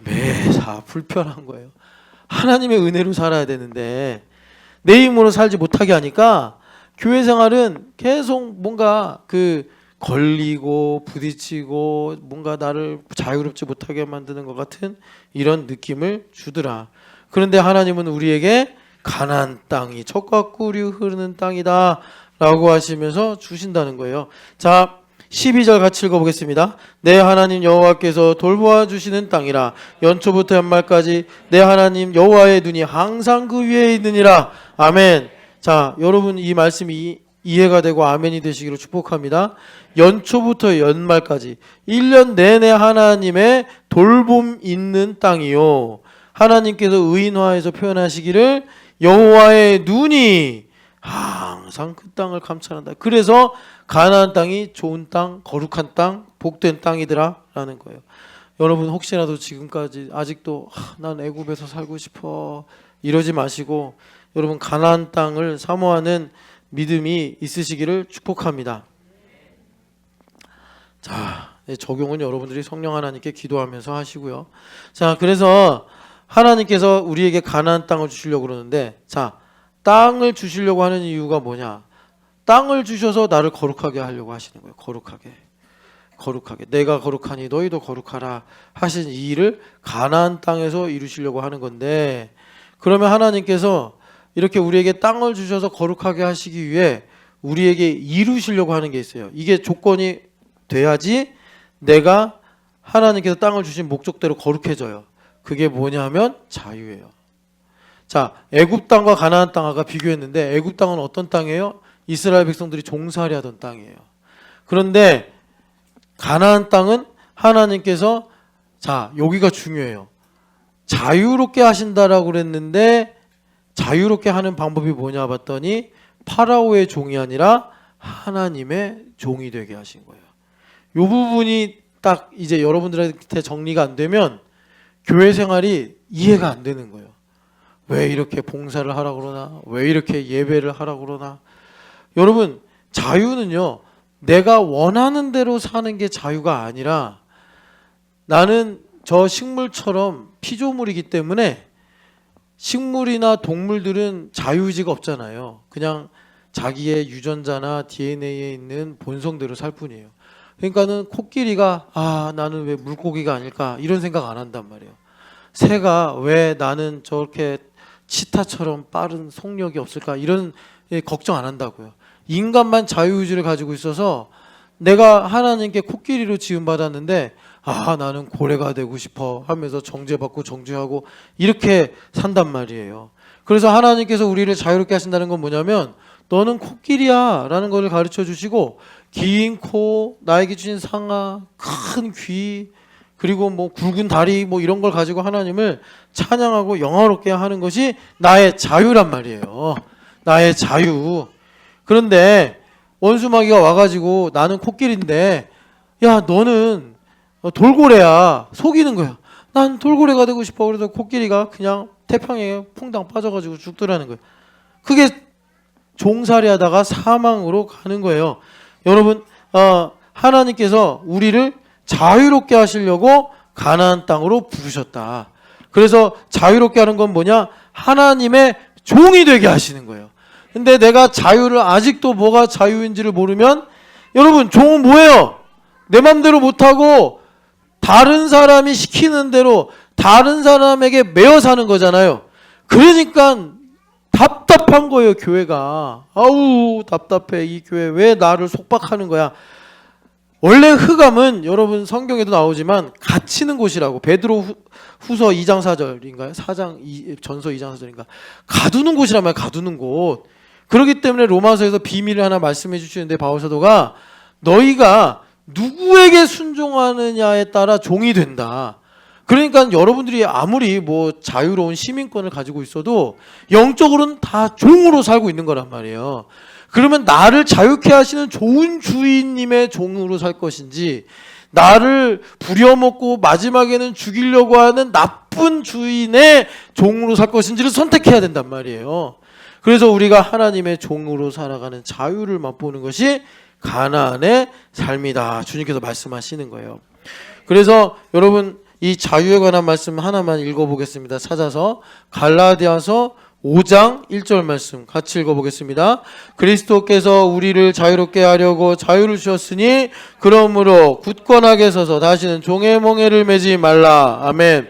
매사 불편한 거예요. 하나님의 은혜로 살아야 되는데 내 힘으로 살지 못하게 하니까 교회 생활은 계속 뭔가 걸리고 부딪히고 뭔가 나를 자유롭지 못하게 만드는 것 같은 이런 느낌을 주더라. 그런데 하나님은 우리에게 가나안 땅이 젖과 꿀이 흐르는 땅이다 라고 하시면서 주신다는 거예요. 자, 12절 같이 읽어보겠습니다. 내 하나님 여호와께서 돌보아 주시는 땅이라 연초부터 연말까지 내 하나님 여호와의 눈이 항상 그 위에 있느니라. 아멘. 자, 여러분 이 말씀이 이해가 되고 아멘이 되시기를 축복합니다. 연초부터 연말까지 1년 내내 하나님의 돌봄 있는 땅이요. 하나님께서 의인화해서 표현하시기를 여호와의 눈이 항상 그 땅을 감찰한다. 그래서 가나안 땅이 좋은 땅, 거룩한 땅, 복된 땅이더라 라는 거예요. 여러분 혹시라도 지금까지 아직도 난 애굽에서 살고 싶어 이러지 마시고 여러분 가나안 땅을 사모하는 믿음이 있으시기를 축복합니다. 자, 적용은 여러분들이 성령 하나님께 기도하면서 하시고요. 자, 그래서 하나님께서 우리에게 가나안 땅을 주시려고 그러는데, 자, 땅을 주시려고 하는 이유가 뭐냐? 땅을 주셔서 나를 거룩하게 하려고 하시는 거예요. 거룩하게 내가 거룩하니 너희도 거룩하라 하신 이 일을 가나안 땅에서 이루시려고 하는 건데, 그러면 하나님께서 이렇게 우리에게 땅을 주셔서 거룩하게 하시기 위해 우리에게 이루시려고 하는 게 있어요. 이게 조건이 돼야지 내가 하나님께서 땅을 주신 목적대로 거룩해져요. 그게 뭐냐면 자유예요. 자, 애굽 땅과 가나안 땅과 비교했는데 애굽 땅은 어떤 땅이에요? 이스라엘 백성들이 종살이 하던 땅이에요. 그런데 가나안 땅은 하나님께서, 자, 여기가 중요해요. 자유롭게 하신다라고 그랬는데 자유롭게 하는 방법이 뭐냐 봤더니 파라오의 종이 아니라 하나님의 종이 되게 하신 거예요. 이 부분이 딱 이제 여러분들한테 정리가 안 되면 교회 생활이 이해가 안 되는 거예요. 왜 이렇게 봉사를 하라고 그러나? 왜 이렇게 예배를 하라고 그러나? 여러분, 자유는요, 내가 원하는 대로 사는 게 자유가 아니라 나는 저 식물처럼 피조물이기 때문에 식물이나 동물들은 자유의지가 없잖아요. 그냥 자기의 유전자나 DNA에 있는 본성대로 살 뿐이에요. 그러니까는 코끼리가 나는 왜 물고기가 아닐까 이런 생각 안 한단 말이에요. 새가 왜 나는 저렇게 치타처럼 빠른 속력이 없을까 이런 걱정 안 한다고요. 인간만 자유의지를 가지고 있어서 내가 하나님께 코끼리로 지음받았는데 나는 고래가 되고 싶어 하면서 정죄받고 정죄하고 이렇게 산단 말이에요. 그래서 하나님께서 우리를 자유롭게 하신다는 건 뭐냐면 너는 코끼리야 라는 것을 가르쳐 주시고 긴 코, 나에게 주신 상아, 큰 귀, 그리고 뭐 굵은 다리 뭐 이런 걸 가지고 하나님을 찬양하고 영화롭게 하는 것이 나의 자유란 말이에요. 나의 자유. 그런데 원수마귀가 와가지고 나는 코끼리인데 야 너는 돌고래야 속이는 거야. 난 돌고래가 되고 싶어. 그래서 코끼리가 그냥 태평양에 퐁당 빠져가지고 죽더라는 거예요. 그게 종살이하다가 사망으로 가는 거예요. 여러분 하나님께서 우리를 자유롭게 하시려고 가나안 땅으로 부르셨다. 그래서 자유롭게 하는 건 뭐냐? 하나님의 종이 되게 하시는 거예요. 근데 내가 자유를 아직도 뭐가 자유인지를 모르면 여러분 종은 뭐예요? 내 맘대로 못하고 다른 사람이 시키는 대로 다른 사람에게 매여 사는 거잖아요. 그러니까 답답한 거예요. 교회가. 아우 답답해. 이 교회 왜 나를 속박하는 거야. 원래 흑암은 여러분 성경에도 나오지만 갇히는 곳이라고. 베드로 후서 2장 4절인가요? 4장 전서 2장 4절인가. 가두는 곳이란 말이에요. 가두는 곳. 그렇기 때문에 로마서에서 비밀을 하나 말씀해 주시는데 바울 사도가 너희가 누구에게 순종하느냐에 따라 종이 된다. 그러니까 여러분들이 아무리 뭐 자유로운 시민권을 가지고 있어도 영적으로는 다 종으로 살고 있는 거란 말이에요. 그러면 나를 자유케 하시는 좋은 주인님의 종으로 살 것인지 나를 부려먹고 마지막에는 죽이려고 하는 나쁜 주인의 종으로 살 것인지를 선택해야 된단 말이에요. 그래서 우리가 하나님의 종으로 살아가는 자유를 맛보는 것이 가나안의 삶이다. 주님께서 말씀하시는 거예요. 그래서 여러분 이 자유에 관한 말씀 하나만 읽어보겠습니다. 찾아서 갈라디아서 5장 1절 말씀 같이 읽어보겠습니다. 그리스도께서 우리를 자유롭게 하려고 자유를 주셨으니 그러므로 굳건하게 서서 다시는 종의 멍에를 매지 말라. 아멘.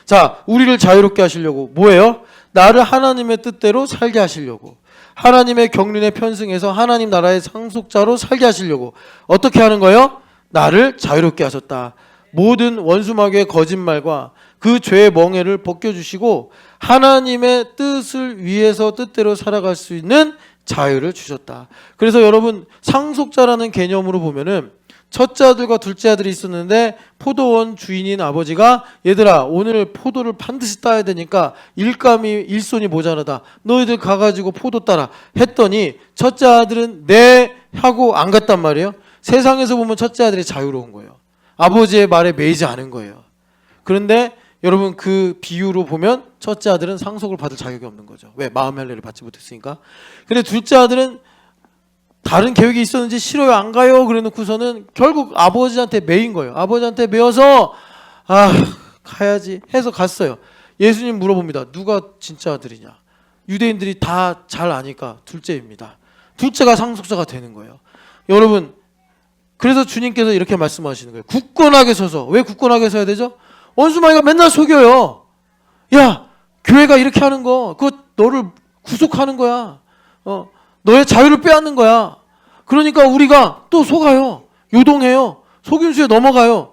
자, 우리를 자유롭게 하시려고 뭐예요? 나를 하나님의 뜻대로 살게 하시려고, 하나님의 경륜에 편승해서 하나님 나라의 상속자로 살게 하시려고 어떻게 하는 거예요? 나를 자유롭게 하셨다. 모든 원수마귀의 거짓말과 그 죄의 멍에를 벗겨주시고 하나님의 뜻을 위해서 뜻대로 살아갈 수 있는 자유를 주셨다. 그래서 여러분 상속자라는 개념으로 보면은 첫째 아들과 둘째 아들이 있었는데 포도원 주인인 아버지가 얘들아 오늘 포도를 반드시 따야 되니까 일손이 모자라다. 너희들 가가지고 포도 따라 했더니 첫째 아들은 네 하고 안 갔단 말이에요. 세상에서 보면 첫째 아들이 자유로운 거예요. 아버지의 말에 매이지 않은 거예요. 그런데 여러분 그 비유로 보면 첫째 아들은 상속을 받을 자격이 없는 거죠. 왜? 마음의 할례를 받지 못했으니까. 근데 둘째 아들은 다른 계획이 있었는지 싫어요 안 가요 그래 놓고서는 결국 아버지한테 매인 거예요. 아버지한테 매여서 가야지 해서 갔어요. 예수님 물어봅니다. 누가 진짜 아들이냐. 유대인들이 다 잘 아니까 둘째입니다. 둘째가 상속자가 되는 거예요. 여러분 그래서 주님께서 이렇게 말씀하시는 거예요. 굳건하게 서서. 왜 굳건하게 서야 되죠? 원수마귀가 맨날 속여요. 야 교회가 이렇게 하는 거 그거 너를 구속하는 거야. 너의 자유를 빼앗는 거야. 그러니까 우리가 또 속아요. 요동해요. 속임수에 넘어가요.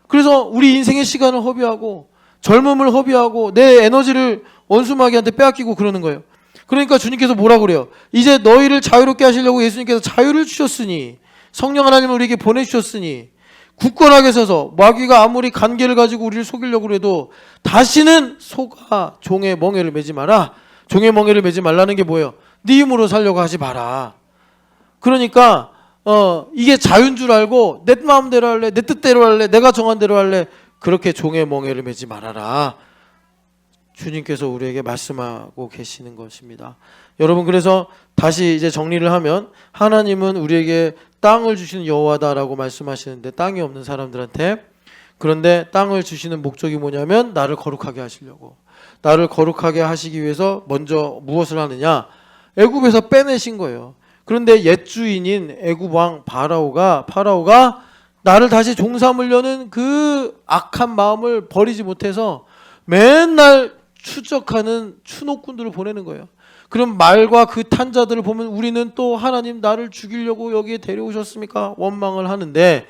그래서 우리 인생의 시간을 허비하고 젊음을 허비하고 내 에너지를 원수마귀한테 빼앗기고 그러는 거예요. 그러니까 주님께서 뭐라고 그래요? 이제 너희를 자유롭게 하시려고 예수님께서 자유를 주셨으니 성령 하나님을 우리에게 보내주셨으니 굳건하게 서서 마귀가 아무리 간계를 가지고 우리를 속이려고 해도 다시는 속아 종의 멍에를 매지 마라. 종의 멍에를 매지 말라는 게 뭐예요? 네 힘으로 살려고 하지 마라. 그러니까 이게 자유인 줄 알고 내 마음대로 할래, 내 뜻대로 할래, 내가 정한 대로 할래 그렇게 종의 멍에를 매지 말아라. 주님께서 우리에게 말씀하고 계시는 것입니다. 여러분 그래서 다시 이제 정리를 하면 하나님은 우리에게 땅을 주시는 여호와다라고 말씀하시는데 땅이 없는 사람들한테 그런데 땅을 주시는 목적이 뭐냐면 나를 거룩하게 하시려고 나를 거룩하게 하시기 위해서 먼저 무엇을 하느냐? 애굽에서 빼내신 거예요. 그런데 옛 주인인 애굽 왕 파라오가 나를 다시 종 삼으려는 그 악한 마음을 버리지 못해서 맨날 추적하는 추노꾼들을 보내는 거예요. 그럼 말과 그 탄자들을 보면 우리는 또 하나님 나를 죽이려고 여기에 데려오셨습니까? 원망을 하는데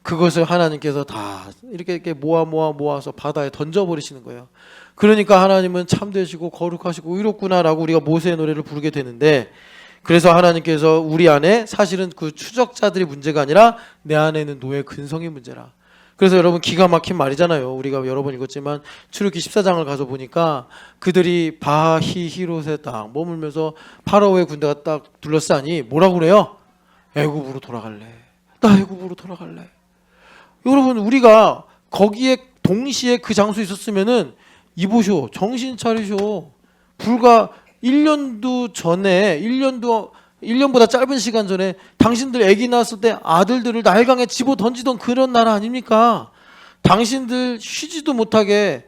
그것을 하나님께서 다 이렇게 모아서 바다에 던져버리시는 거예요. 그러니까 하나님은 참되시고 거룩하시고 의롭구나라고 우리가 모세의 노래를 부르게 되는데, 그래서 하나님께서 우리 안에 사실은 그 추적자들이 문제가 아니라 내 안에는 노예 근성이 문제라. 그래서 여러분 기가 막힌 말이잖아요. 우리가 여러 번 읽었지만 출애굽기 14장을 가서 보니까 그들이 바히히롯에 딱 머물면서 파라오의 군대가 딱 둘러싸니 뭐라고 그래요? 애굽으로 돌아갈래. 나 애굽으로 돌아갈래. 여러분 우리가 거기에 동시에 그 장소에 있었으면은 이보쇼 정신 차리쇼. 불과 1년도 전에 1년보다 짧은 시간 전에 당신들 아기 낳았을 때 아들들을 날강에 집어 던지던 그런 나라 아닙니까? 당신들 쉬지도 못하게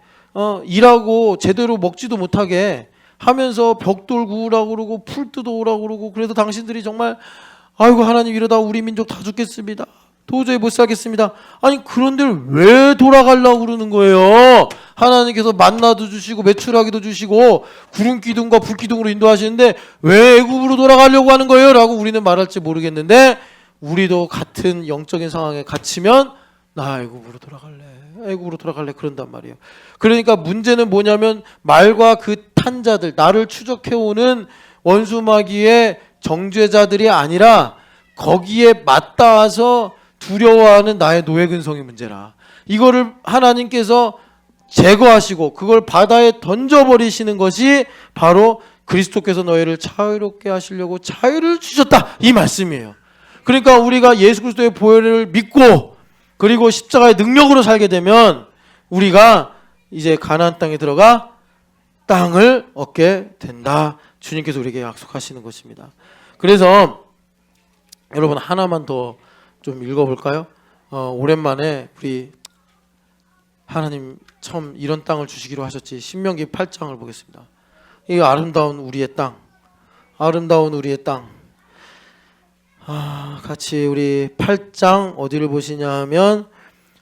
일하고 제대로 먹지도 못하게 하면서 벽돌 구우라고 그러고 풀 뜯어 오라고 그러고, 그래서 당신들이 정말 아이고 하나님 이러다 우리 민족 다 죽겠습니다. 도저히 못 살겠습니다. 아니 그런데 왜 돌아가려고 그러는 거예요? 하나님께서 만나도 주시고 메추라기도 주시고 구름 기둥과 불 기둥으로 인도하시는데 왜 애굽으로 돌아가려고 하는 거예요? 라고 우리는 말할지 모르겠는데, 우리도 같은 영적인 상황에 갇히면 나 애굽으로 돌아갈래 그런단 말이에요. 그러니까 문제는 뭐냐면 말과 그 탄자들, 나를 추적해오는 원수마귀의 정죄자들이 아니라 거기에 맞닿아서 두려워하는 나의 노예 근성이 문제라. 이거를 하나님께서 제거하시고 그걸 바다에 던져버리시는 것이 바로 그리스도께서 너희를 자유롭게 하시려고 자유를 주셨다, 이 말씀이에요. 그러니까 우리가 예수 그리스도의 보혈을 믿고 그리고 십자가의 능력으로 살게 되면 우리가 이제 가나안 땅에 들어가 땅을 얻게 된다, 주님께서 우리에게 약속하시는 것입니다. 그래서 여러분 하나만 더 좀 읽어볼까요? 오랜만에 우리 하나님 처음 이런 땅을 주시기로 하셨지. 신명기 8장을 보겠습니다. 이 아름다운 우리의 땅, 아름다운 우리의 땅. 같이 우리 8장 어디를 보시냐 하면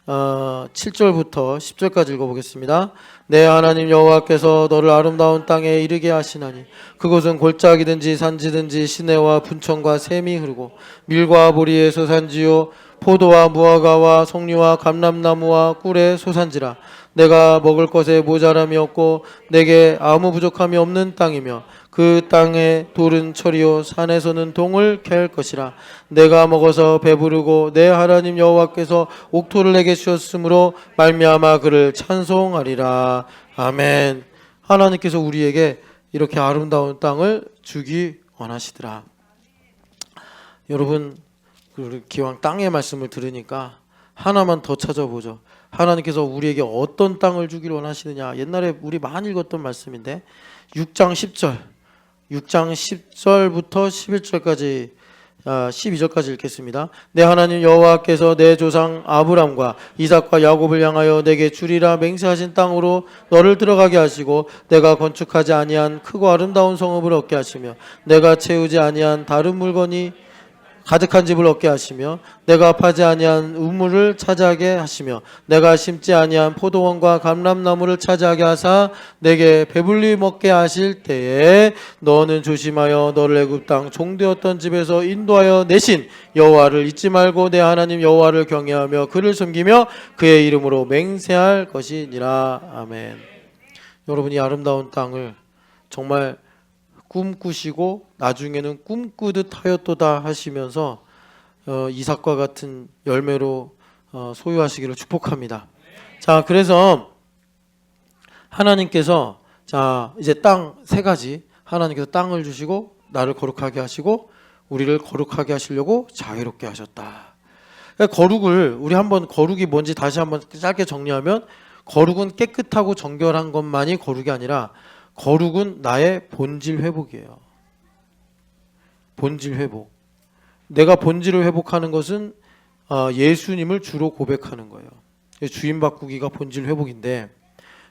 7절부터 10절까지 읽어보겠습니다. 내 하나님 여호와께서 너를 아름다운 땅에 이르게 하시나니 그곳은 골짜기든지 산지든지 시내와 분천과 샘이 흐르고 밀과 보리의 소산지요 포도와 무화과와 송리와 감람나무와 꿀의 소산지라. 내가 먹을 것에 모자람이 없고 내게 아무 부족함이 없는 땅이며 그 땅에 돌은 철이요 산에서는 동을 캘 것이라. 내가 먹어서 배부르고 내 하나님 여호와께서 옥토를 내게 주셨으므로 말미암아 그를 찬송하리라. 아멘. 하나님께서 우리에게 이렇게 아름다운 땅을 주기 원하시더라. 여러분 기왕 땅의 말씀을 들으니까 하나만 더 찾아보죠. 하나님께서 우리에게 어떤 땅을 주기를 원하시느냐. 옛날에 우리 많이 읽었던 말씀인데 6장 10절부터 11절까지 12절까지 읽겠습니다. 내 하나님 여호와께서 내 조상 아브람과 이삭과 야곱을 향하여 내게 주리라 맹세하신 땅으로 너를 들어가게 하시고 내가 건축하지 아니한 크고 아름다운 성읍을 얻게 하시며 내가 채우지 아니한 다른 물건이 가득한 집을 얻게 하시며 내가 파지 아니한 우물을 차지하게 하시며 내가 심지 아니한 포도원과 감람나무를 차지하게 하사 내게 배불리 먹게 하실 때에 너는 조심하여 너를 애굽 땅 종되었던 집에서 인도하여 내신 여호와를 잊지 말고 내 하나님 여호와를 경외하며 그를 섬기며 그의 이름으로 맹세할 것이니라. 아멘. 여러분이 아름다운 땅을 정말 꿈꾸시고 나중에는 꿈꾸듯 하였도다 하시면서 이삭과 같은 열매로 소유하시기를 축복합니다. 자, 그래서 하나님께서 자 이제 땅 세 가지, 하나님께서 땅을 주시고 나를 거룩하게 하시고 우리를 거룩하게 하시려고 자유롭게 하셨다. 거룩을 우리 한번 거룩이 뭔지 다시 한번 짧게 정리하면, 거룩은 깨끗하고 정결한 것만이 거룩이 아니라 거룩은 나의 본질 회복이에요. 본질 회복. 내가 본질을 회복하는 것은 예수님을 주로 고백하는 거예요. 주인 바꾸기가 본질 회복인데,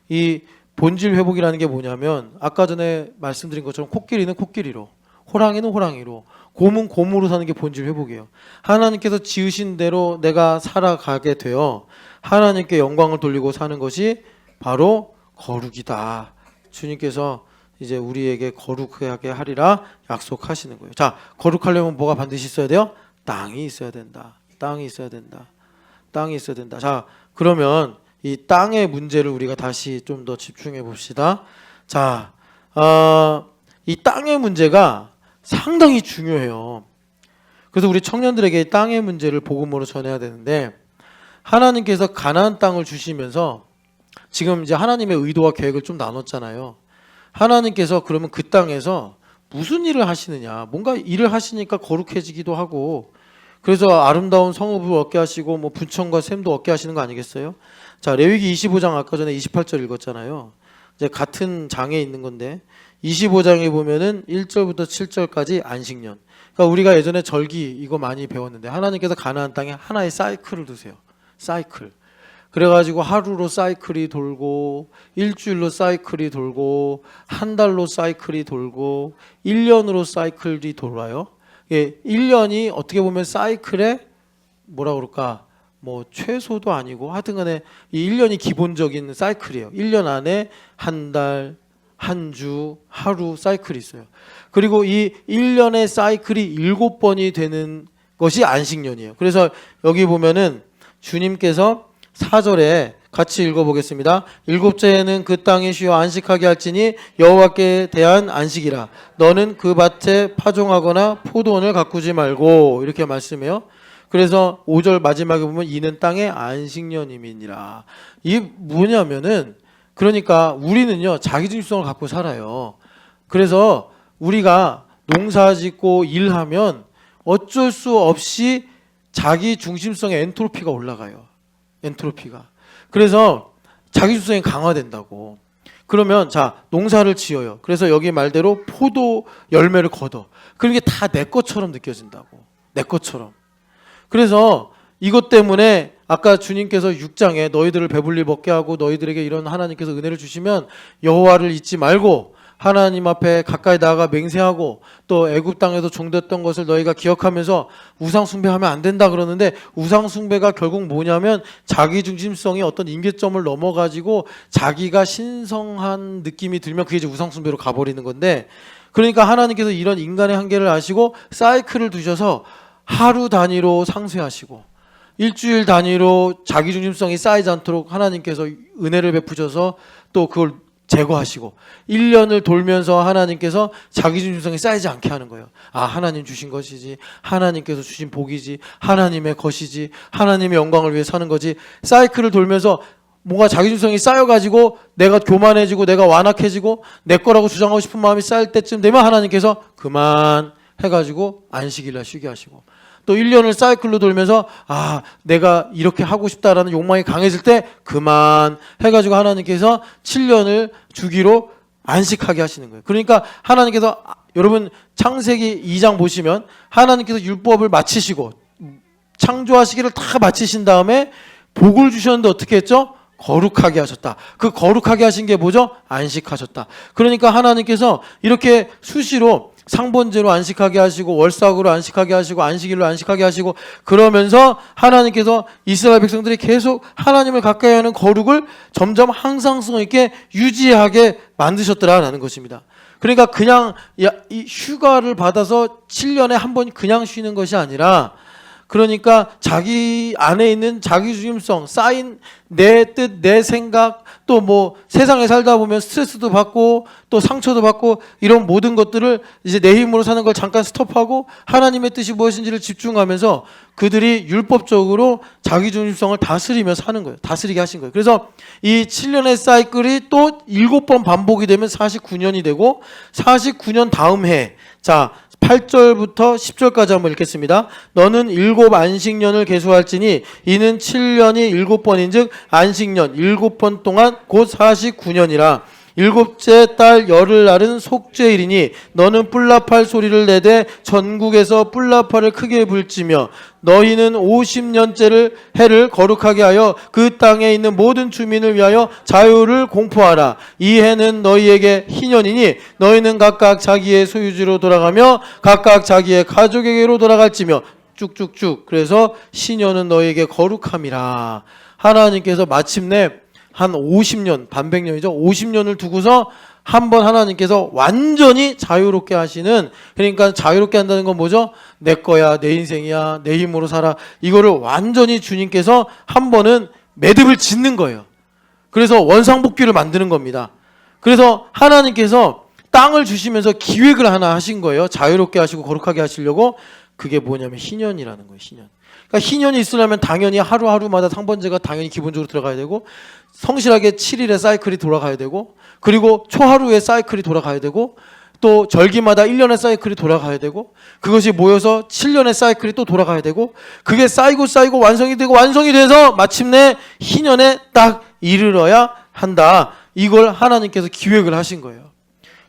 이 본질 회복이라는 게 뭐냐면 아까 전에 말씀드린 것처럼 코끼리는 코끼리로, 호랑이는 호랑이로, 곰은 곰으로 사는 게 본질 회복이에요. 하나님께서 지으신 대로 내가 살아가게 되어 하나님께 영광을 돌리고 사는 것이 바로 거룩이다. 주님께서 이제 우리에게 거룩하게 하리라 약속하시는 거예요. 자, 거룩하려면 뭐가 반드시 있어야 돼요? 땅이 있어야 된다. 땅이 있어야 된다. 땅이 있어야 된다. 자, 그러면 이 땅의 문제를 우리가 다시 좀 더 집중해 봅시다. 자, 이 땅의 문제가 상당히 중요해요. 그래서 우리 청년들에게 이 땅의 문제를 복음으로 전해야 되는데, 하나님께서 가나안 땅을 주시면서 지금 이제 하나님의 의도와 계획을 좀 나눴잖아요. 하나님께서 그러면 그 땅에서 무슨 일을 하시느냐? 뭔가 일을 하시니까 거룩해지기도 하고, 그래서 아름다운 성읍을 얻게 하시고 뭐 분천과 샘도 얻게 하시는 거 아니겠어요? 자, 레위기 25장 아까 전에 28절 읽었잖아요. 이제 같은 장에 있는 건데 25장에 보면은 1절부터 7절까지 안식년. 그러니까 우리가 예전에 절기 이거 많이 배웠는데 하나님께서 가나안 땅에 하나의 사이클을 두세요. 사이클. 그래가지고 하루로 사이클이 돌고, 일주일로 사이클이 돌고, 한 달로 사이클이 돌고, 1년으로 사이클이 돌아요. 예, 1년이 어떻게 보면 사이클의 뭐라 그럴까, 뭐 최소도 아니고 하여튼간에 이 1년이 기본적인 사이클이에요. 1년 안에 한 달, 한 주, 하루 사이클이 있어요. 그리고 이 1년의 사이클이 7번이 되는 것이 안식년이에요. 그래서 여기 보면은 주님께서 4절에 같이 읽어보겠습니다. 일곱째에는 그 땅에 쉬어 안식하게 할지니 여호와께 대한 안식이라. 너는 그 밭에 파종하거나 포도원을 가꾸지 말고, 이렇게 말씀해요. 그래서 5절 마지막에 보면 이는 땅의 안식년임이니라. 이게 뭐냐면은, 그러니까 우리는요 자기중심성을 갖고 살아요. 그래서 우리가 농사짓고 일하면 어쩔 수 없이 자기중심성의 엔트로피가 올라가요. 엔트로피가. 그래서 자기중심성이 강화된다고. 그러면 자, 농사를 지어요. 그래서 여기 말대로 포도 열매를 거둬. 그게 다 내 것처럼 느껴진다고. 내 것처럼. 그래서 이것 때문에 아까 주님께서 6장에 너희들을 배불리 먹게 하고 너희들에게 이런 하나님께서 은혜를 주시면 여호와를 잊지 말고 하나님 앞에 가까이 나아가 맹세하고, 또 애굽 땅에서 종됐던 것을 너희가 기억하면서 우상 숭배하면 안 된다 그러는데, 우상 숭배가 결국 뭐냐면 자기 중심성이 어떤 임계점을 넘어가지고 자기가 신성한 느낌이 들면 그게 이제 우상 숭배로 가버리는 건데, 그러니까 하나님께서 이런 인간의 한계를 아시고 사이클을 두셔서 하루 단위로 상쇄하시고 일주일 단위로 자기 중심성이 쌓이지 않도록 하나님께서 은혜를 베푸셔서 또 그걸 제거하시고, 1년을 돌면서 하나님께서 자기중심성이 쌓이지 않게 하는 거예요. 아, 하나님 주신 것이지, 하나님께서 주신 복이지, 하나님의 것이지, 하나님의 영광을 위해 사는 거지. 사이클을 돌면서 뭔가 자기중심성이 쌓여가지고 내가 교만해지고 내가 완악해지고 내 거라고 주장하고 싶은 마음이 쌓일 때쯤 되면 하나님께서 그만 해가지고 안식일날 쉬게 하시고, 또 1년을 사이클로 돌면서 아, 내가 이렇게 하고 싶다라는 욕망이 강해질 때 그만 해가지고 하나님께서 7년을 주기로 안식하게 하시는 거예요. 그러니까 하나님께서, 여러분 창세기 2장 보시면 하나님께서 율법을 마치시고 창조하시기를 다 마치신 다음에 복을 주셨는데 어떻게 했죠? 거룩하게 하셨다. 그 거룩하게 하신 게 뭐죠? 안식하셨다. 그러니까 하나님께서 이렇게 수시로 상번제로 안식하게 하시고 월삭으로 안식하게 하시고 안식일로 안식하게 하시고, 그러면서 하나님께서 이스라엘 백성들이 계속 하나님을 가까이 하는 거룩을 점점 항상성 있게 유지하게 만드셨더라라는 것입니다. 그러니까 그냥 이 휴가를 받아서 7년에 한 번 그냥 쉬는 것이 아니라, 그러니까 자기 안에 있는 자기중심성, 쌓인 내 뜻, 내 생각, 또 뭐 세상에 살다 보면 스트레스도 받고 또 상처도 받고 이런 모든 것들을 이제 내 힘으로 사는 걸 잠깐 스톱하고 하나님의 뜻이 무엇인지를 집중하면서 그들이 율법적으로 자기중심성을 다스리며 사는 거예요. 다스리게 하신 거예요. 그래서 이 7년의 사이클이 또 7번 반복이 되면 49년이 되고, 49년 다음 해, 자 8절부터 10절까지 한번 읽겠습니다. 너는 7 안식년을 계수할지니 이는 7년이 7번인즉 안식년 7번 동안 곧 49년이라. 일곱째 달 열흘날은 속죄일이니 너는 뿔나팔 소리를 내되 전국에서 뿔나팔을 크게 불지며 너희는 50년째를 해를 거룩하게 하여 그 땅에 있는 모든 주민을 위하여 자유를 공포하라. 이 해는 너희에게 희년이니 너희는 각각 자기의 소유지로 돌아가며 각각 자기의 가족에게로 돌아갈지며 쭉쭉쭉. 그래서 신년은 너희에게 거룩함이라. 하나님께서 마침내 한 50년, 반백년이죠. 50년을 두고서 한번 하나님께서 완전히 자유롭게 하시는, 그러니까 자유롭게 한다는 건 뭐죠? 내 거야, 내 인생이야, 내 힘으로 살아. 이거를 완전히 주님께서 한 번은 매듭을 짓는 거예요. 그래서 원상복귀를 만드는 겁니다. 그래서 하나님께서 땅을 주시면서 기획을 하나 하신 거예요. 자유롭게 하시고 거룩하게 하시려고. 그게 뭐냐면 희년이라는 거예요. 희년. 그러니까 희년이 있으려면 당연히 하루하루마다 상번제가 당연히 기본적으로 들어가야 되고, 성실하게 7일의 사이클이 돌아가야 되고, 그리고 초하루의 사이클이 돌아가야 되고, 또 절기마다 1년의 사이클이 돌아가야 되고, 그것이 모여서 7년의 사이클이 또 돌아가야 되고, 그게 쌓이고 쌓이고 완성이 되고 완성이 돼서 마침내 희년에 딱 이르러야 한다. 이걸 하나님께서 기획을 하신 거예요.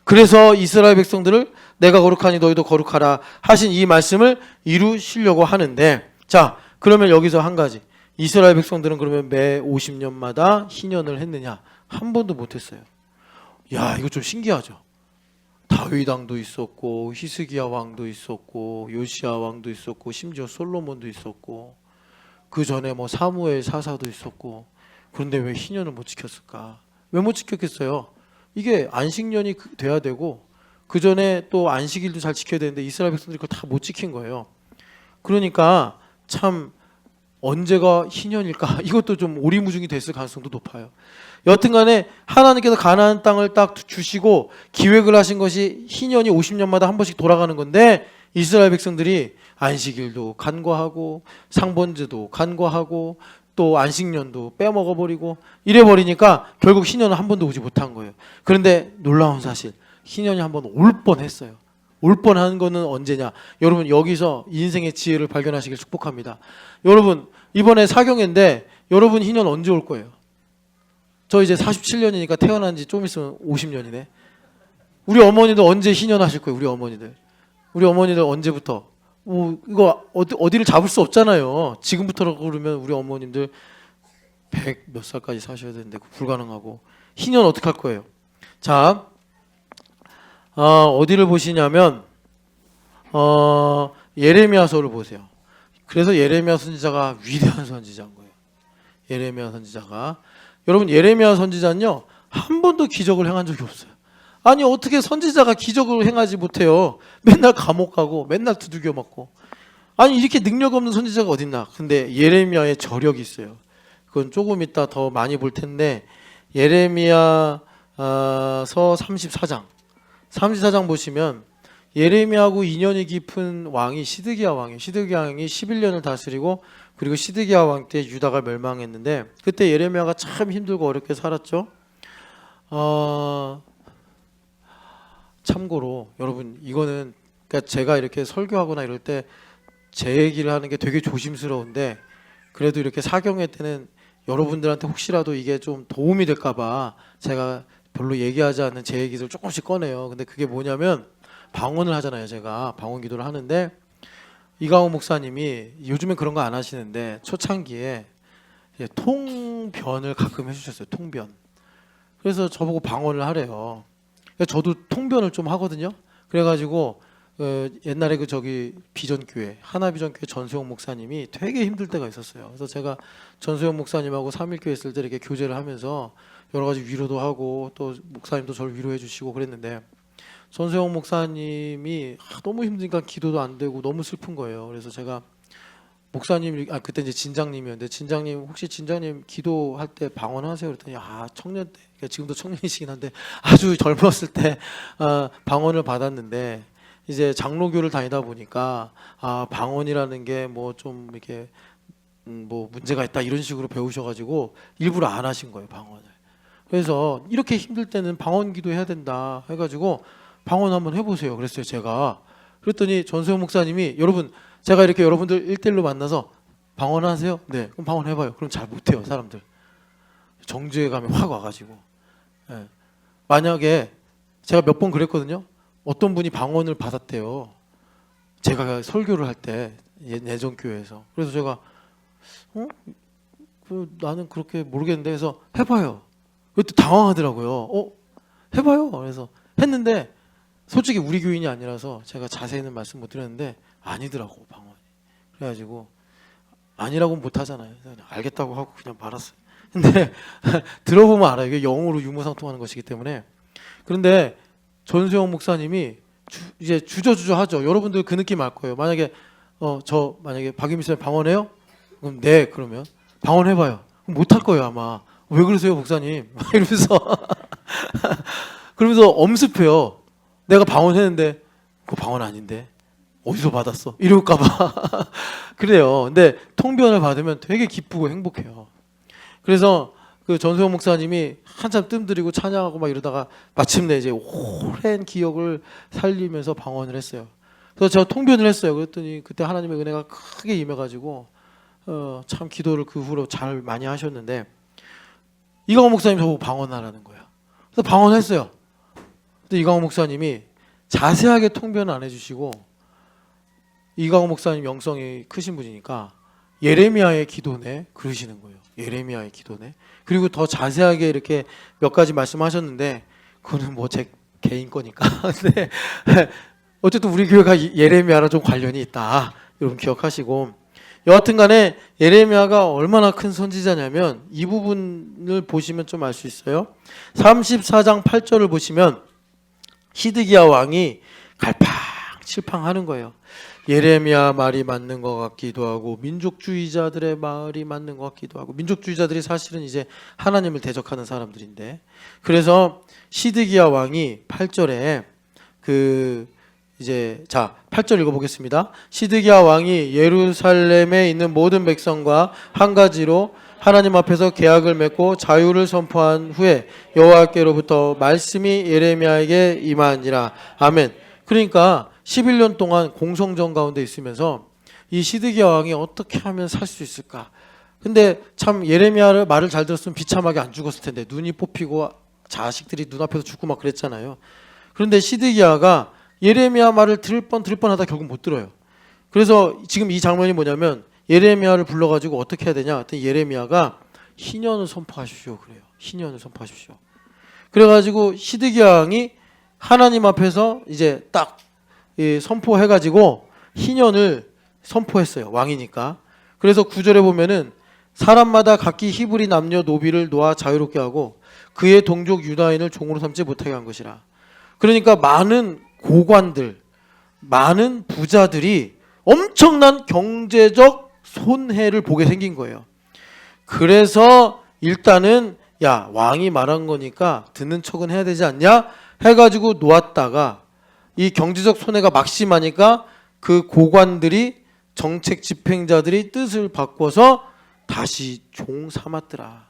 그래서 이스라엘 백성들을 내가 거룩하니 너희도 거룩하라 하신 이 말씀을 이루시려고 하는데, 자, 그러면 여기서 한 가지. 이스라엘 백성들은 그러면 매 50년마다 희년을 했느냐? 한 번도 못했어요. 야, 이거 좀 신기하죠. 다윗 왕도 있었고, 히스기야 왕도 있었고, 요시야 왕도 있었고, 심지어 솔로몬도 있었고, 그 전에 뭐 사무엘 사사도 있었고, 그런데 왜 희년을 못 지켰을까? 왜 못 지켰겠어요? 이게 안식년이 돼야 되고, 그 전에 또 안식일도 잘 지켜야 되는데 이스라엘 백성들이 그걸 다 못 지킨 거예요. 그러니까 참 언제가 희년일까? 이것도 좀 오리무중이 됐을 가능성도 높아요. 여튼간에 하나님께서 가나안 땅을 딱 주시고 기획을 하신 것이 희년이 50년마다 한 번씩 돌아가는 건데, 이스라엘 백성들이 안식일도 간과하고 상번제도 간과하고 또 안식년도 빼먹어버리고 이래버리니까 결국 희년은 한 번도 오지 못한 거예요. 그런데 놀라운 사실, 희년이 한 번 올 뻔했어요. 올 뻔한 거는 언제냐? 여러분, 여기서 인생의 지혜를 발견하시길 축복합니다. 여러분, 이번에 사경인데 여러분 희년 언제 올 거예요? 저 이제 47년이니까 태어난 지 좀 있으면 50년이네. 우리 어머니도 언제 희년 하실 거예요? 우리 어머니들 언제부터? 이거 어디를 잡을 수 없잖아요. 지금부터라고 그러면 우리 어머님들 100 몇 살까지 사셔야 되는데 불가능하고. 희년 어떻게 할 거예요? 자, 어디를 보시냐면 예레미야서를 보세요. 그래서 예레미야 선지자가 위대한 선지자인 거예요. 예레미야 선지자가. 여러분, 예레미야 선지자는요 한 번도 기적을 행한 적이 없어요. 아니, 어떻게 선지자가 기적을 행하지 못해요? 맨날 감옥 가고 맨날 두들겨 맞고. 아니, 이렇게 능력 없는 선지자가 어딨나? 근데 예레미야의 저력이 있어요. 그건 조금 이따 더 많이 볼 텐데, 예레미야서 34장 보시면 예레미야하고 인연이 깊은 왕이 시드기야 왕이에요. 시드기야 왕이 11년을 다스리고, 그리고 시드기야 왕 때 유다가 멸망했는데, 그때 예레미야가 참 힘들고 어렵게 살았죠. 참고로 여러분, 이거는 그러니까 제가 이렇게 설교하거나 이럴 때 제 얘기를 하는 게 되게 조심스러운데, 그래도 이렇게 사경회 때는 여러분들한테 혹시라도 이게 좀 도움이 될까봐 제가 별로 얘기하지 않는 제 얘기를 조금씩 꺼내요. 근데 그게 뭐냐면, 방언을 하잖아요. 제가 방언 기도를 하는데, 이강호 목사님이 요즘엔 그런 거 안 하시는데 초창기에 통변을 가끔 해주셨어요. 통변. 그래서 저보고 방언을 하래요. 저도 통변을 좀 하거든요. 그래가지고 옛날에 비전교회, 하나비전교회 전수영 목사님이 되게 힘들 때가 있었어요. 그래서 제가 전수영 목사님하고 삼일교회 있을 때 이렇게 교제를 하면서 여러 가지 위로도 하고, 또 목사님도 저를 위로해 주시고 그랬는데, 전수영 목사님이 너무 힘드니까 기도도 안 되고 너무 슬픈 거예요. 그래서 제가 목사님, 그때 이제 진장님이었는데, 진장님 혹시 진장님 기도할 때 방언하세요? 그랬더니 청년 때, 그러니까 지금도 청년이시긴 한데 아주 젊었을 때 방언을 받았는데, 이제 장로교를 다니다 보니까 방언이라는 게 뭐 좀 이렇게 뭐 문제가 있다 이런 식으로 배우셔가지고 일부러 안 하신 거예요, 방언을. 그래서 이렇게 힘들 때는 방언 기도해야 된다 해가지고 방언 한번 해보세요 그랬어요, 제가. 그랬더니 전소영 목사님이, 여러분, 제가 이렇게 여러분들 1대1로 만나서 방언 하세요? 네, 그럼 방언 해봐요. 그럼 잘 못해요, 사람들. 정죄감이 확 와가지고. 네. 만약에 제가 몇 번 그랬거든요. 어떤 분이 방언을 받았대요. 제가 설교를 할 때 예전교회에서. 그래서 제가 나는 그렇게 모르겠는데 해서 해봐요. 그것도 당황하더라고요. 해봐요. 그래서 했는데 솔직히 우리 교인이 아니라서 제가 자세히는 말씀 못 드렸는데 아니더라고 방언이. 그래가지고 아니라고는 못하잖아요. 알겠다고 하고 그냥 말았어요. 근데 들어보면 알아요. 이게 영어로 유무상통하는 것이기 때문에. 그런데 전수영 목사님이 이제 주저주저 하죠. 여러분들 그 느낌 알 거예요. 만약에 저 만약에 박유미 선생님 방언해요? 그럼 네. 그러면 방언해봐요. 못할 거예요 아마. 왜 그러세요 목사님? 이러면서 그러면서 엄습해요. 내가 방언했는데 그거 방언 아닌데 어디서 받았어? 이럴까봐 그래요. 근데 통변을 받으면 되게 기쁘고 행복해요. 그래서 그 전소영 목사님이 한참 뜸들이고 찬양하고 막 이러다가 마침내 이제 오랜 기억을 살리면서 방언을 했어요. 그래서 제가 통변을 했어요. 그랬더니 그때 하나님의 은혜가 크게 임해가지고 참 기도를 그 후로 잘 많이 하셨는데 이강호 목사님 저보고 방언하라는 거예요. 그래서 방언했어요. 근데 이강호 목사님이 자세하게 통변을 안 해주시고 이강호 목사님 영성이 크신 분이니까 예레미야의 기도네 그러시는 거예요. 예레미야의 기도네. 그리고 더 자세하게 이렇게 몇 가지 말씀하셨는데 그거는 뭐 제 개인 거니까. 근데 어쨌든 우리 교회가 예레미야랑 좀 관련이 있다. 여러분 기억하시고 여하튼간에 예레미야가 얼마나 큰 선지자냐면 이 부분을 보시면 좀 알 수 있어요. 34장 8절을 보시면 시드기야 왕이 갈팡질팡하는 거예요. 예레미야 말이 맞는 것 같기도 하고 민족주의자들의 말이 맞는 것 같기도 하고 민족주의자들이 사실은 이제 하나님을 대적하는 사람들인데 그래서 시드기야 왕이 8절에 이제 8절 읽어보겠습니다. 시드기야 왕이 예루살렘에 있는 모든 백성과 한 가지로 하나님 앞에서 계약을 맺고 자유를 선포한 후에 여호와께로부터 말씀이 예레미야에게 임하니라. 아멘. 그러니까 11년 동안 공성전 가운데 있으면서 이 시드기야 왕이 어떻게 하면 살 수 있을까? 근데 참 예레미야 말을 잘 들었으면 비참하게 안 죽었을 텐데 눈이 뽑히고 자식들이 눈앞에서 죽고 막 그랬잖아요. 그런데 시드기야가 예레미야 말을 들을 뻔하다 결국 못 들어요. 그래서 지금 이 장면이 뭐냐면 예레미야를 불러가지고 어떻게 해야 되냐? 하여튼 예레미야가 희년을 선포하십시오. 그래요. 희년을 선포하십시오. 그래가지고 시드기야 왕이 하나님 앞에서 이제 딱 선포해가지고 희년을 선포했어요. 왕이니까. 그래서 9절에 보면은 사람마다 각기 히브리 남녀 노비를 놓아 자유롭게 하고 그의 동족 유다인을 종으로 삼지 못하게 한 것이라. 그러니까 많은 고관들, 많은 부자들이 엄청난 경제적 손해를 보게 생긴 거예요. 그래서 일단은 야 왕이 말한 거니까 듣는 척은 해야 되지 않냐 해가지고 놓았다가 이 경제적 손해가 막심하니까 그 고관들이 정책 집행자들이 뜻을 바꿔서 다시 종 삼았더라.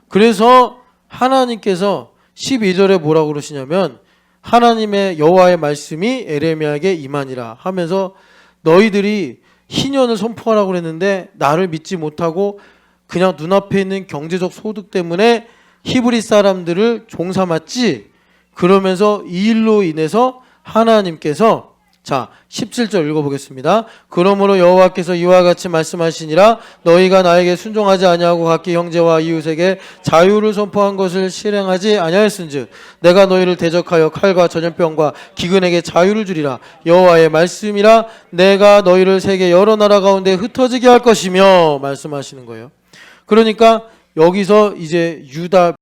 그래서 하나님께서 12절에 뭐라고 그러시냐면 하나님의 여호와의 말씀이 에레미야에게 임하니라 하면서 너희들이 희년을 선포하라고 그랬는데 나를 믿지 못하고 그냥 눈앞에 있는 경제적 소득 때문에 히브리 사람들을 종 삼았지. 그러면서 이 일로 인해서 하나님께서 17절 읽어보겠습니다. 그러므로 여호와께서 이와 같이 말씀하시니라 너희가 나에게 순종하지 아니하고 각기 형제와 이웃에게 자유를 선포한 것을 실행하지 아니하였은즉 내가 너희를 대적하여 칼과 전염병과 기근에게 자유를 주리라. 여호와의 말씀이라 내가 너희를 세계 여러 나라 가운데 흩어지게 할 것이며 말씀하시는 거예요. 그러니까 여기서 이제 유다